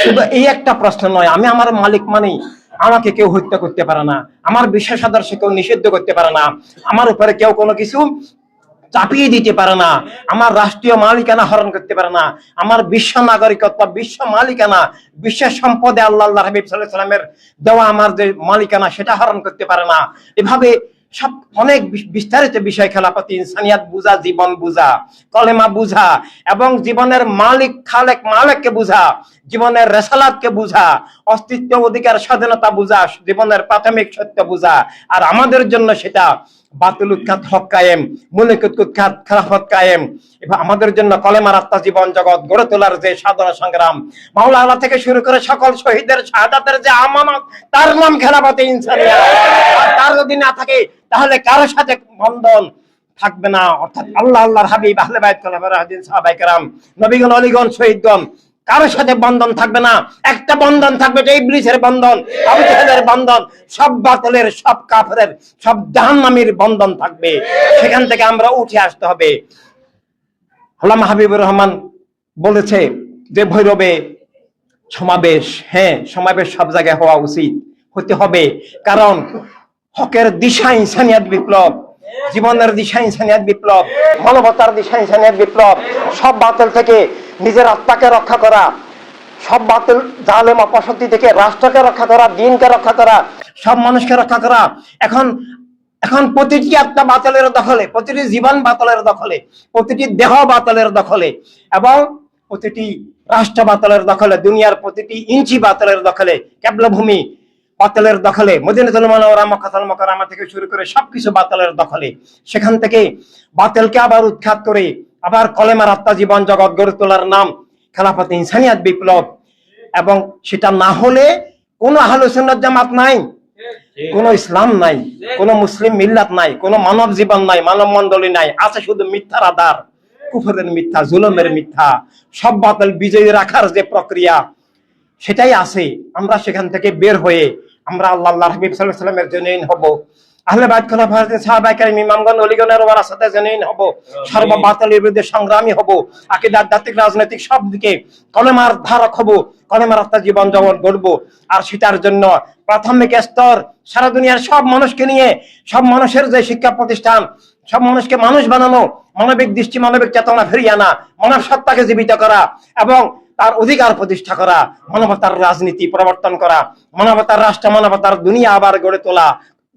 শুধু এই একটা প্রশ্ন নয়, আমি আমার মালিক মানি, আমাকে কেউ হত্যা করতে পারে না, আমার বিশ্বাস আদর্শ কেউ নিষিদ্ধ করতে পারে না, আমার উপরে কেউ কোনো কিছু চাপিয়ে দিতে পারে না, আমার রাষ্ট্রীয় মালিকানা হরণ করতে পারে না, আমার বিশ্ব নাগরিকত্ব, বিশ্ব মালিকানা, বিশ্বের সম্পদে আল্লাহর হাবিব সাল্লাল্লাহু আলাইহি সাল্লামের দেওয়া আমার যে মালিকানা সেটা হরণ করতে পারে না। এভাবে সব অনেক বিস্তারিত বিষয়, খেলাফতে ইনসানিয়াত বুঝা, জীবন বুঝা, কলেমা বুঝা, এবং জীবনের মালিক খালেক মালেককে বুঝা, জীবনের রেসালাতকে বুঝা, অস্তিত্ব, অধিকার, স্বাধীনতা বুঝা, জীবনের প্রাথমিক সত্য বুঝা। আর আমাদের জন্য সেটা বাতিল উৎখাত, হক কায়েম, মুলকুত উৎখাত, খেলাফত কায়েম। এবং আমাদের জন্য কলেমার আত্মা জীবন জগৎ গড়ে তোলার যে সাধনা সংগ্রাম, মাওলা আল্লাহ থেকে শুরু করে সকল শহীদের শাহাদাতের যে আমানত, তার নাম খেলাফতে ইনসানিয়াত। আর তার যদি না থাকে তাহলে কারো সাথে বন্ধন থাকবে না। অর্থাৎ আল্লাহ, আল্লাহর হাবিব, আহলে বাইত, খোলাফায়ে রাশিদিন, সাহাবায়ে কেরাম, নবীগণ, ওলিগণ, শহীদগণ, কারোর সাথে বন্ধন থাকবে না। একটা বন্ধন থাকবে, যে ইবলিসের বন্ধন, আবু জাহেলের বন্ধন, সব বাতিলের, সব কাফেরের, সব জাহান্নামীর বন্ধন থাকবে। সেখান থেকে আমরা উঠে আসতে হবে। আল্লামা হাবিবুর রহমান বলেছে যে ভৈরবে সমাবেশ, হ্যাঁ সমাবেশ সব জায়গায় হওয়া উচিত, হতে হবে। কারণ হকের দিশা ইনসানিয়াত বিপ্লব, জীবনের দিশা ইনসানিয়াত বিপ্লব, মানবতার দিশা ইনসানিয়াত বিপ্লব। সব বাতিল থেকে নিজের আত্মাকে রক্ষা করা, সব বাতিল জালেম অপশক্তি থেকে রাষ্ট্রকে রক্ষা করা, দিনকে রক্ষা করা, সব মানুষকে রক্ষা করা। এখন প্রতিটি আত্মা বাতিলের দখলে, প্রতিটি জীবন বাতিলের দখলে, প্রতিটি দেহ বাতিলের দখলে, এবং প্রতিটি রাষ্ট্র বাতিলের দখলে, দুনিয়ার প্রতিটি ইঞ্চি বাতিলের দখলে, কেবলাভূমি বাতিলের দখলে, মদিনাতুল মুনাওয়ারা, মক্কাতুল মুকাররমা থেকে শুরু করে সবকিছু বাতিলের দখলে। সেখান থেকে বাতিলকে আবার উৎখাত করে আবার কলেমার আত্মা জীবন জগৎ গড়ে তোলার নাম খেলাফতে ইনসানিয়াত বিপ্লব। এবং সেটা না হলে কোনো আহলে সুন্নাত জামাত নাই, কোন ইসলাম নাই, কোন মুসলিম মিল্লাত নাই, কোন মানব জীবন নাই, মানব মন্ডলী নাই। আছে শুধু মিথ্যার আধার, কুফরের মিথ্যা, জুলুমের মিথ্যা। সব বাতিল বিজয়ী রাখার যে প্রক্রিয়া সেটাই আছে। আমরা সেখান থেকে বের হয়ে আমরা আল্লাহর হাবিব সাল্লাল্লাহু আলাইহি ওয়াসাল্লামের জন্যই হব, আহলে বাইত, খোলাফায়ে রাশিদিন, সাহাবায়ে কেরাম, ইমামগণ, ওলিগণের ওয়ারাসাতে জন্যই হব, সর্ব বাতিলের বিরুদ্ধে সংগ্রামী হব, আকীদা, আধ্যাত্মিক, রাজনৈতিক সব দিকে কলেমার ধারক হব, কলেমার আত্মা জীবন জগৎ গড়ব। আর সেটার জন্য প্রাথমিক স্তর সারা দুনিয়ার সব মানুষকে নিয়ে, সব মানুষের যে শিক্ষা প্রতিষ্ঠান, সব মানুষকে মানুষ বানানো, মানবিক দৃষ্টি, মানবিক চেতনা ফিরিয়ে আনা, মানব সত্তাকে জীবিত করা এবং তার অধিকার প্রতিষ্ঠা করা, মানবতার রাজনীতি প্রবর্তন করা, মানবতার রাষ্ট্র, মানবতার দুনিয়া আবার গড়ে তোলা।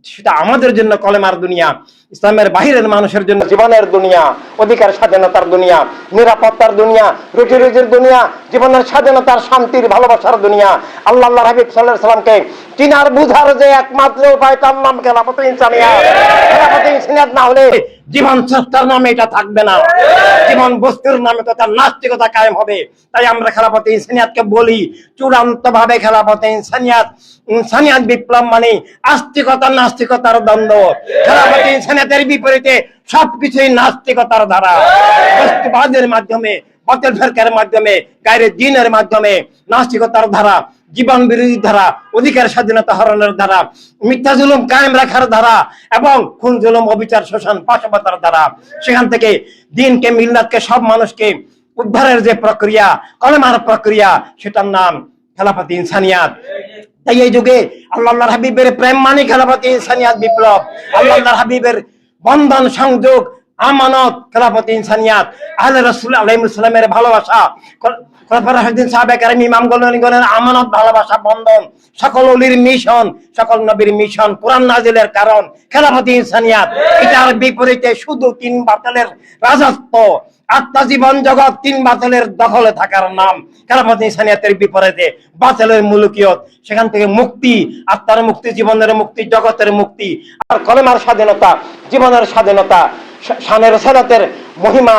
সেটা আমাদের জন্য কলেমার দুনিয়া, ইসলামের বাহিরের মানুষের জন্য জীবনের দুনিয়া, অধিকার স্বাধীনতার দুনিয়া, নিরাপত্তার দুনিয়া, রুটি রুজির দুনিয়া, জীবনের স্বাধীনতার, শান্তির, ভালোবাসার দুনিয়া। আল্লাহর হাবিব সাল্লাল্লাহু আলাইহি সাল্লামকে চিনার বুঝার যে একমাত্র উপায়, তার নাম খেলাফতে ইনসানিয়াত। খেলাফতে ইনসানিয়াত না হলে জীবন স্রষ্টার নামে এটা থাকবে না, জীবন বস্তুর নামে তো তার নাস্তিকতা কায়েম হবে। তাই আমরা খেলাফতে ইনসানিয়াতকে বলি চূড়ান্ত ভাবে খেলাফতে ইনসানিয়াত বিপ্লব মানে আস্তিকতা নাস্তিকতার দ্বন্দ্ব। খেলাফতে ইনসানিয়াতের বিপরীতে সবকিছুই নাস্তিকতার ধারা, বস্তুবাদের মাধ্যমে, বাতিল ফিরকার মাধ্যমে, গায়রে দ্বীনের মাধ্যমে নাস্তিকতার ধারা, জীবন বিরোধী ধারা, অধিকার স্বাধীনতা হরণের ধারা, মিথ্যা জুলুম কায়েম রাখার ধারা এবং খুন জুলুম অবিচার শোষণ পাশবতার ধারা। সেখান থেকে দ্বীনকে, মিল্লাতকে, সব মানুষকে উদ্ধারের যে প্রক্রিয়া, কলেমার প্রক্রিয়া, সেটার নাম খেলাফতে ইনসানিয়াত। তাই এই যুগে আল্লাহর হাবিবের প্রেম মানে খেলাফতে ইনসানিয়াত বিপ্লব, আল্লাহর হাবিবের বন্ধন সংযোগ আমানত খেলাফতে ইনসানিয়াত, আহলে রাসূল আলাইহিস সালামের ভালোবাসা, খলিফায়ে রাশিদিন সাহাবায়ে কেরাম ইমামগণের আমানত, ভালোবাসা, বন্ধন, সকল ওলির মিশন, সকল নবীর মিশন, কোরআন নাজিলের কারণ খেলাফতে ইনসানিয়াত। এটার বিপরীতে শুধু তিন বাতিলের রাজত্ব, আত্মা জীবন জগৎ তিন বাতিলের দখলে থাকার নাম খেলাফতে ইনসানিয়াতের বিপরীতে বাতিলের মুলুকিয়ত। সেখান থেকে মুক্তি, আত্মার মুক্তি, জীবনের মুক্তি, জগতের মুক্তি, আর কলেমার স্বাধীনতা, জীবনের স্বাধীনতা, শানের সালাতের মহিমা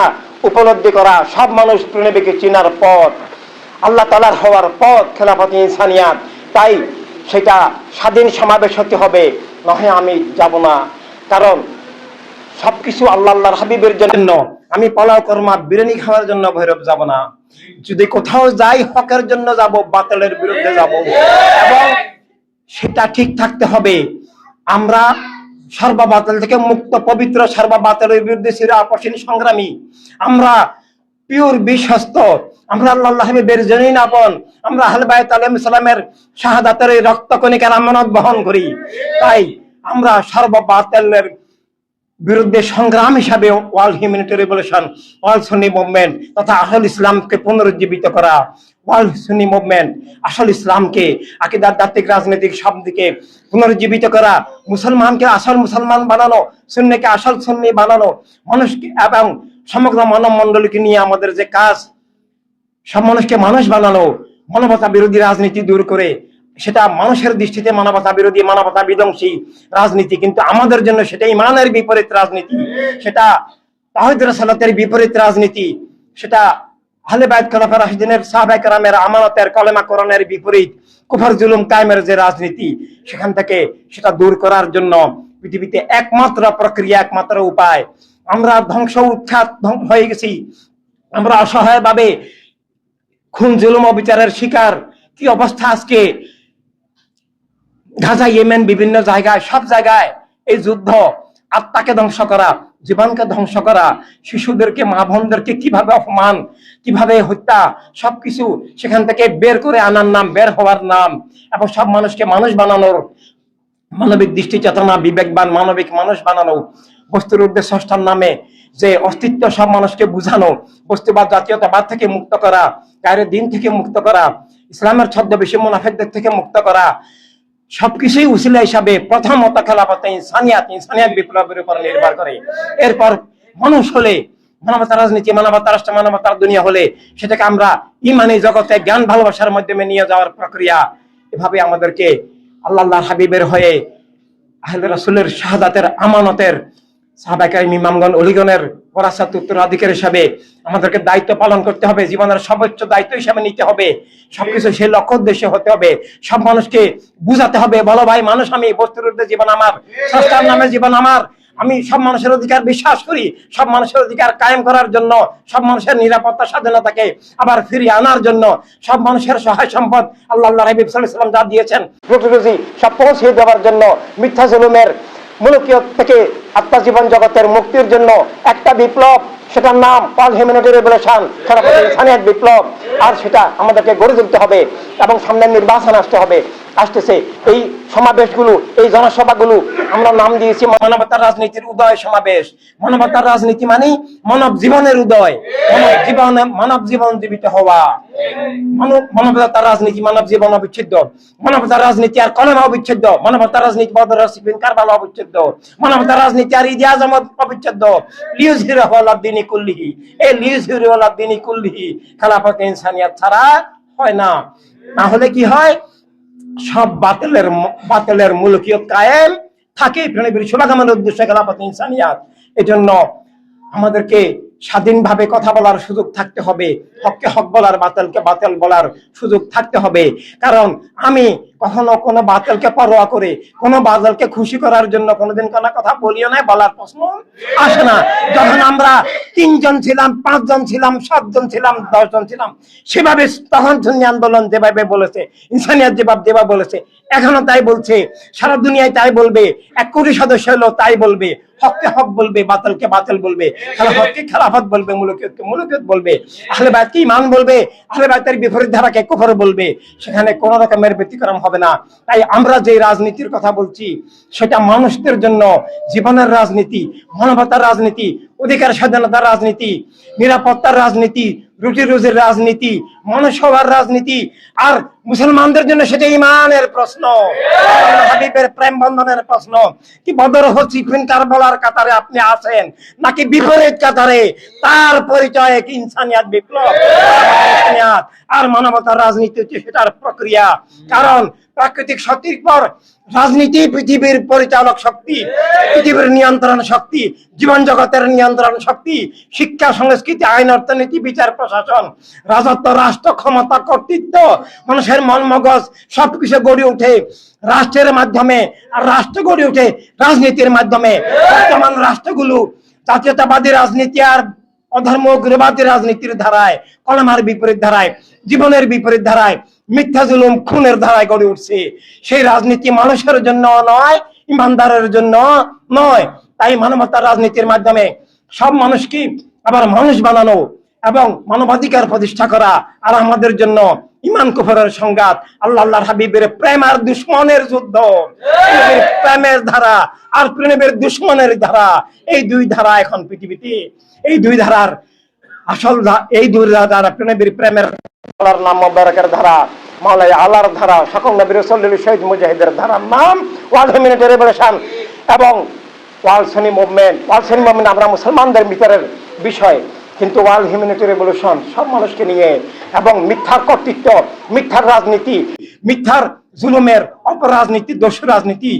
উপলব্ধি করা, সব মানুষ নবীকে চিনার পথ, আল্লাহ তাআলার হওয়ার পথ খেলাফতে ইনসানিয়াত। তাই সেটা স্বাধীন সমাবেশ হতে হবে, নহে আমি যাব না। কারণ সবকিছু আল্লাহর হাবিবের জন্য। আমি পোলাও কর্মা বিরিয়ানি খাওয়ার জন্য ভৈরব যাব না। যদি কোথাও যাই হকের জন্য যাব, বাতিলের বিরুদ্ধে যাব, এবং সেটা ঠিক থাকতে হবে। আমরা সর্ববাতিল থেকে মুক্ত, পবিত্র, সর্ববাতিলের বিরুদ্ধে চির আপসীন সংগ্রামী। আমরা পিওর বিশ্বস্ত, আমরা আল্লাহর হাবিবের জনীন আপন, আমরা আহলে বাইত আলাইহিস সালামের শাহাদাতের রক্ত কণিকার আমানত বহন করি। তাই আমরা সর্ববাতিলের বিরুদ্ধে সংগ্রাম হিসাবে world humanity revolution, world Sunni movement তথা আসল ইসলামকে পুনরুজ্জীবিত করা, ওয়ার্ল্ড সুন্নি মুভমেন্ট আসল ইসলামকে আকীদার, দাত্তিক, রাজনৈতিক সব দিকে পুনরুজ্জীবিত করা, মুসলমানকে আসল মুসলমান বানানো, সুন্নিকে আসল সুন্নি বানানো, মানুষকে এবং সমগ্র মানব মণ্ডলীকে নিয়ে আমাদের যে কাজ, সব মানুষকে মানুষ বানানো, মানবতা বিরোধী রাজনীতি দূর করে, সেটা মানুষের দৃষ্টিতে মানবতা বিরোধী, মানবতা বিধ্বংসী রাজনীতি, কিন্তু আমাদের জন্য সেটা ইমানের বিপরীত রাজনীতি, সেটা তাওহীদ রাসালাতের বিপরীত রাজনীতি, সেটা আহলে বাইত খোলাফায়ে রাশিদিনের সাহাবায়ে কেরামের আমানতের, কলেমা কোরআনের বিপরীত কুফর জুলুম কায়েমের যে রাজনীতি, সেখান থেকে সেটা দূর করার জন্য পৃথিবীতে একমাত্র প্রক্রিয়া, একমাত্র উপায়। আমরা ধ্বংস উৎখাত হয়ে গেছি, আমরা অসহায়ভাবে খুন জুলুম অবিচারের শিকার। কি অবস্থা আজকে গাজা, ইয়েমেন, বিভিন্ন জায়গায়, সব জায়গায় এই যুদ্ধ, আত্মাকে ধ্বংস করা, জীবনকে ধ্বংস করা, শিশুদেরকে, মা বোনদেরকে কিভাবে অপমান, কিভাবে হত্যা, সবকিছু সেখান থেকে বের করে আনার নাম, বের হওয়ার নাম, এবং সব মানুষকে মানুষ বানানোর, মানবিক দৃষ্টি চেতনা, বিবেকবান মানবিক মানুষ বানানো, বস্তুর উদ্দেশ্য স্রষ্টার নামে যে অস্তিত্ব, সব মানুষকে বুঝানো, বস্তুবাদ, জাতীয়তাবাদ থেকে মুক্ত করা, গায়রে দ্বীন থেকে মুক্ত করা, ইসলামের ছদ্মবেশী মুনাফিকদের থেকে মুক্ত করা, সবকিছুই উসিলা হিসাবে প্রথমত খেলাফতে ইনসানিয়াত বিপ্লবের উপর নির্ভর করে। এরপর মানুষ হলে, মানবতার রাজনীতি, মানবতার রাষ্ট্র, মানবতার দুনিয়া হলে সেটাকে আমরা ইমানি জগতে জ্ঞান ভালোবাসার মাধ্যমে নিয়ে যাওয়ার প্রক্রিয়া। এভাবে আমাদেরকে আল্লাহর হাবিবের হয়ে, আহলে রাসূলের শাহাদাতের আমানতের, সাহাবায়ে কেরাম, ইমামগণ, ওলিগণের ওরাসাত, উত্তরাধিকার হিসাবে আমাদেরকে দায়িত্ব পালন করতে হবে, জীবনের সর্বোচ্চ দায়িত্ব হিসাবে নিতে হবে। সবকিছু সেই লক্ষ্য উদ্দেশ্যে হতে হবে। সব মানুষকে বুঝাতে হবে, বলো ভাই, মানুষ আমি, বস্তুর উদ্দেশ্যে জীবন আমার, স্রষ্টার নামে জীবন আমার, আমি সব মানুষের অধিকার বিশ্বাস করি। সব মানুষের অধিকার কায়েম করার জন্য, সব মানুষের নিরাপত্তা স্বাধীনতাকে আবার ফিরিয়ে আনার জন্য, সব মানুষের সহায় সম্পদ আল্লাহর হাবিব সাল্লাল্লাহু আলাইহি ওয়াসাল্লাম যা দিয়েছেন, রুজি সব পৌঁছে দেওয়ার জন্য, মিথ্যা জুলুমের মুলুকিয়ত থেকে আত্মা জীবন জগতের মুক্তির জন্য একটা বিপ্লব, সেটার নাম ওয়ার্ল্ড হিউম্যানিটি রিভলিউশন, খেলাফতে ইনসানিয়াত বিপ্লব। আর সেটা আমাদেরকে গড়ে তুলতে হবে, এবং সামনে নির্বাচন আসতেছে। এই সমাবেশগুলো, এই জনসভাগুলো আমরা নাম দিয়েছি মানবতার রাজনীতির উদয় সমাবেশ। মানবতার রাজনীতি মানে মানব জীবনের উদয়, মানব জীবন জীবিত হওয়া। মানবতার রাজনীতি, মানব জীবন অবিচ্ছেদ্য, মানবতার রাজনীতি আর কলেমা অবিচ্ছেদ্য, মানবতার রাজনীতি বদর, সিফিন, কারবালা অবিচ্ছেদ্য, মানবতার রাজনীতি আর ঈদে আজম অবিচ্ছেদ্য। লিইয়ুযহিরাহু আলা দ্বীনি কুল্লিহি, এই লিইয়ুযহিরাহু আলা দ্বীনি কুল্লিহি খেলাফতে ইনসানিয়াত ছাড়া হয় না। না হলে কি হয়, সব বাতিলের মুলকিয়ত কায়েম থাকে। প্রাণীর শুভাগমনের উদ্দেশ্যে খেলাফতে ইনসানিয়াত, এজন্য আমাদেরকে স্বাধীনভাবে কথা বলার সুযোগ থাকতে হবে, হককে হক বলার, বাতিলকে বাতিল বলার সুযোগ থাকতে হবে। কারণ আমি কখনো কোনো বাতিলকে পরোয়া করে, কোনো বাতিলকে খুশি করার জন্য কোনোদিন কোনো কথা বলিও না, বলার প্রশ্ন আসে না। যখন আমরা 3 জন ছিলাম, 5 জন ছিলাম, 7 জন ছিলাম, 10 জন ছিলাম, সেভাবে তখন সুন্নি আন্দোলন যেভাবে বলেছে, ইনসানিয়াত যেভাবে বলেছে, এখনো তাই বলছে, সারা দুনিয়ায় তাই বলবে। 1 কোটি সদস্য হলো তাই বলবে, হককে হক বলবে, বাতিলকে বাতিল বলবে, খেলাফতকে খেলাফত বলবে, মুলুকিয়তকে মুলুকিয়ত বলবে, আহলে বাইতকে ঈমান বলবে, আহলে বাইতের বিপরীত ধারাকে কুফর বলবে। সেখানে কোনো রকমের ব্যতিক্রম হবে না। তাই আমরা যে রাজনীতির কথা বলছি সেটা মানুষদের জন্য জীবনের রাজনীতি, মানবতার রাজনীতি, অধিকার স্বাধীনতার রাজনীতি, নিরাপত্তার রাজনীতি, রুটি রুজির রাজনীতি, মানুষ হওয়ার রাজনীতি। আর মুসলমানদের জন্য সেটা ঈমানের প্রশ্ন, হাবিবের প্রেম বন্ধনের প্রশ্ন। কি বদর সিফিন কারবালার কাতারে আপনি আছেন, নাকি বিপরীত কাতারে? তার পরিচয় কি ইনসানিয়াত, বিপ্লব, ইনসানিয়াত আর মানবতার রাজনীতি হচ্ছে সেটার প্রক্রিয়া। কারণ প্রাকৃতিক শক্তির পর রাজনীতি পৃথিবীর পরিচালক শক্তি, পৃথিবীর নিয়ন্ত্রণ শক্তি, জীবন জগতের নিয়ন্ত্রণ শক্তি, শিক্ষা, সংস্কৃতি, আইন, অর্থনীতি, বিচার, প্রশাসন, রাজত্ব, রাষ্ট্র ক্ষমতা, কর্তৃত্ব, মানুষের মন মগজ সবকিছু গড়ে ওঠে রাষ্ট্রের মাধ্যমে। আর রাষ্ট্র গড়ে ওঠে রাজনীতির মাধ্যমে। বর্তমান রাষ্ট্রগুলো জাতীয়তাবাদী রাজনীতি আর অধর্ম উগ্রবাদী রাজনীতির ধারায়, কলমার বিপরীত ধারায়, জীবনের বিপরীত ধারায়, মিথ্যা জুলুম খুনের ধারায় গড়ে উঠছে। সেই রাজনীতি মানুষের জন্য নয়, ইমানদারের জন্য নয়। তাই মানবতার রাজনীতির মাধ্যমে সব মানুষকে আবার মানুষ বানানো এবং মানবাধিকার প্রতিষ্ঠা করা। আর আমাদের জন্য ইমান কুফরের সংঘাত, আল্লাহর হাবিবের প্রেম আর দুশ্মনের যুদ্ধ, প্রেমের ধারা আর প্রেমের দুশ্মনের ধারা, এই 2 ধারা এখন পৃথিবীতে। এই 2 ধারার আসল এই 2 ধারা, প্রেমের নাম মোবারকের ধারা, মাওলাই আল্লাহর ধারা, সকল নবী রাসূলুল্লাহ শহীদ মুজাহিদের ধারার নাম ওয়ার্ল্ড হিউম্যানিটেরিয়ান রেভলিউশন এবং world Sunni movement. World Sunni movement আমরা মুসলমানদের ভিতরের বিষয়, কিন্তু ওয়ার্ল্ড হিউম্যানিটেরিয়ান রেভলিউশন সব মানুষকে নিয়ে। এবং মিথ্যার কর্তৃত্ব, মিথ্যার রাজনীতি, মিথ্যার জুলুমের অপরাজনীতি, দোষ রাজনীতি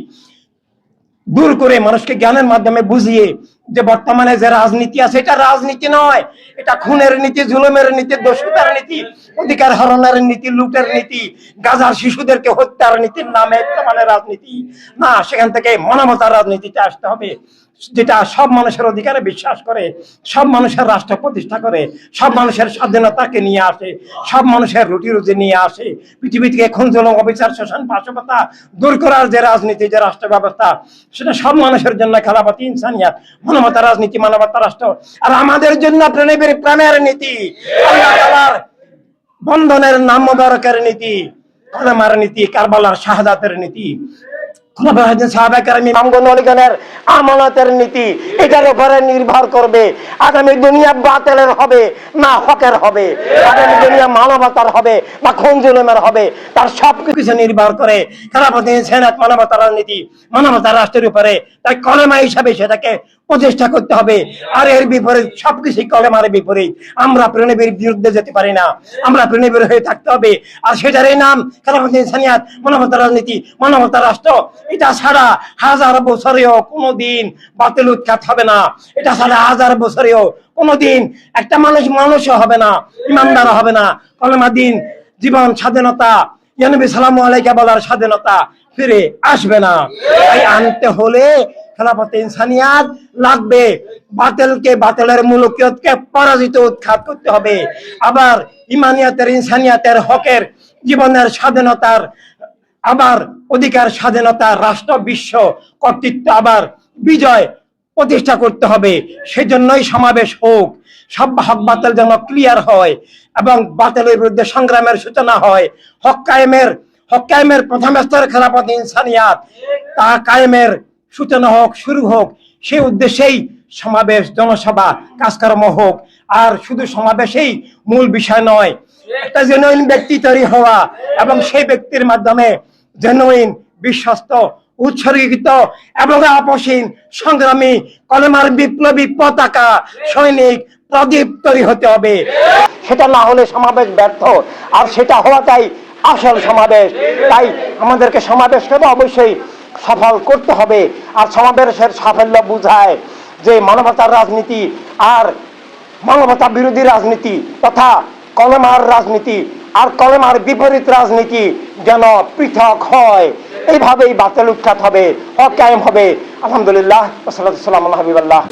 দূর করে মানুষকে জ্ঞানের মাধ্যমে বুঝিয়ে যে বর্তমানে যে রাজনীতি আছে এটা রাজনীতি নয়, এটা খুনের নীতি, জুলুমের নীতি, দোষিতার নীতি, অধিকার হরণের নীতি, লুটের নীতি, গাজার শিশুদেরকে হত্যার নীতির নামে বর্তমানে রাজনীতি না। সেখান থেকে মানবতার রাজনীতিতে আসতে হবে, যেটা সব মানুষের অধিকারে বিশ্বাস করে, সব মানুষের রাষ্ট্র প্রতিষ্ঠা করে, সব মানুষের স্বাধীনতাকে নিয়ে আসে, সব মানুষের রুটি রুজি নিয়ে আসে, পৃথিবী থেকে খুন, জুলুম, অবিচার, শোষণ, পাশবতা দূর করার যে রাজনীতি, যে রাষ্ট্র ব্যবস্থা, সেটা সব মানুষের জন্য খেলাফত, ইনসানিয়াত, মানবতার রাজনীতি, মানবতার রাষ্ট্র। আর আমাদের জন্য প্রেমের নীতি, আল্লাহ তাআলার বন্ধনের নাম মোবারকের নীতি, কলেমার নীতি, কারবালার শাহাদাতের নীতি, আমানতের নীতি। এটার উপরে নির্ভর করবে আগামী দুনিয়া বাতিলের হবে না হকের হবে, আগামী দুনিয়া মানবতার হবে না খুন জুলুমের হবে। তার সবকিছু নির্ভর করে খেলাফত, ইনসানিয়াত, মানবতার রাজনীতি, মানবতার রাষ্ট্রের উপরে। তাই কলেমা হিসাবে সেটাকে প্রতিষ্ঠা করতে হবে। আর এর বিপরীত সবকিছু কলেমার বিপরীত। আমরা প্রেমের বিরুদ্ধে যেতে পারি না, আমরা প্রেমের হয়ে থাকতে হবে। আর সেটারই নাম খেলাফত, ইনসানিয়াত, মানবতার রাজনীতি, মানবতার রাষ্ট্র। এটা ছাড়া 1000 বছরেও কোনোদিন বাতিল উৎখাত হবে না। এটা ছাড়া 1000 বছরেও কোনোদিন একটা মানুষও হবে না, ইমানদার হবে না। কলেমা দিন, জীবন, স্বাধীনতা, ইয়া নবী সাল্লাল্লাহু আলাইহি বলার স্বাধীনতা ফিরে আসবে না। তাই আনতে হলে খেলাফত, ইনসানিয়াত লাগবে। বাতিলকে, বাতিলের মুলুকিয়তকে পরাজিত, উৎখাত করতে হবে। আবার ইমানিয়াতের, ইনসানিয়াতের, হকের, জীবনের স্বাধীনতার, আবার অধিকার, স্বাধীনতা, রাষ্ট্র, বিশ্ব কর্তৃত্ব আবার বিজয় প্রতিষ্ঠা করতে হবে। সেজন্যই সমাবেশ হোক, সব হক বাতিল যেন ক্লিয়ার হয় এবং বাতিলের বিরুদ্ধে সংগ্রামের সূচনা হয়। হক কায়েমের প্রথম স্তর খেলাফত, ইনসানিয়াত, তা কায়েমের সূচনা হোক, শুরু হোক। সেই উদ্দেশ্যেই সমাবেশ, জনসভা, কাজকর্ম হোক। আর শুধু সমাবেশেই মূল বিষয় নয়, একটা জেনুইন ব্যক্তি তৈরি হওয়া এবং সেই ব্যক্তির মাধ্যমে জেনুইন, বিশ্বস্ত, উৎসর্গিত এবং আপসীন সংগ্রামী, কলেমার বিপ্লবী পতাকা সৈনিক, প্রদীপ তৈরি হতে হবে। সেটা না হলে সমাবেশ ব্যর্থ, আর সেটা হওয়াটাই আসল সমাবেশ। তাই আমাদেরকে সমাবেশটা অবশ্যই সফল করতে হবে। আর সমাবেশের সাফল্য বুঝায় যে মানবতার রাজনীতি আর মানবতা বিরোধী রাজনীতি তথা কলেমার রাজনীতি আর কলেমার বিপরীত রাজনীতি যেন পৃথক হয়, এইভাবেই বাতিল উৎখাত হবে, হক কায়েম হবে। আলহামদুলিল্লাহ, ওয়াসসালাতু ওয়াসসালামু আলা হাবিবিল্লাহ।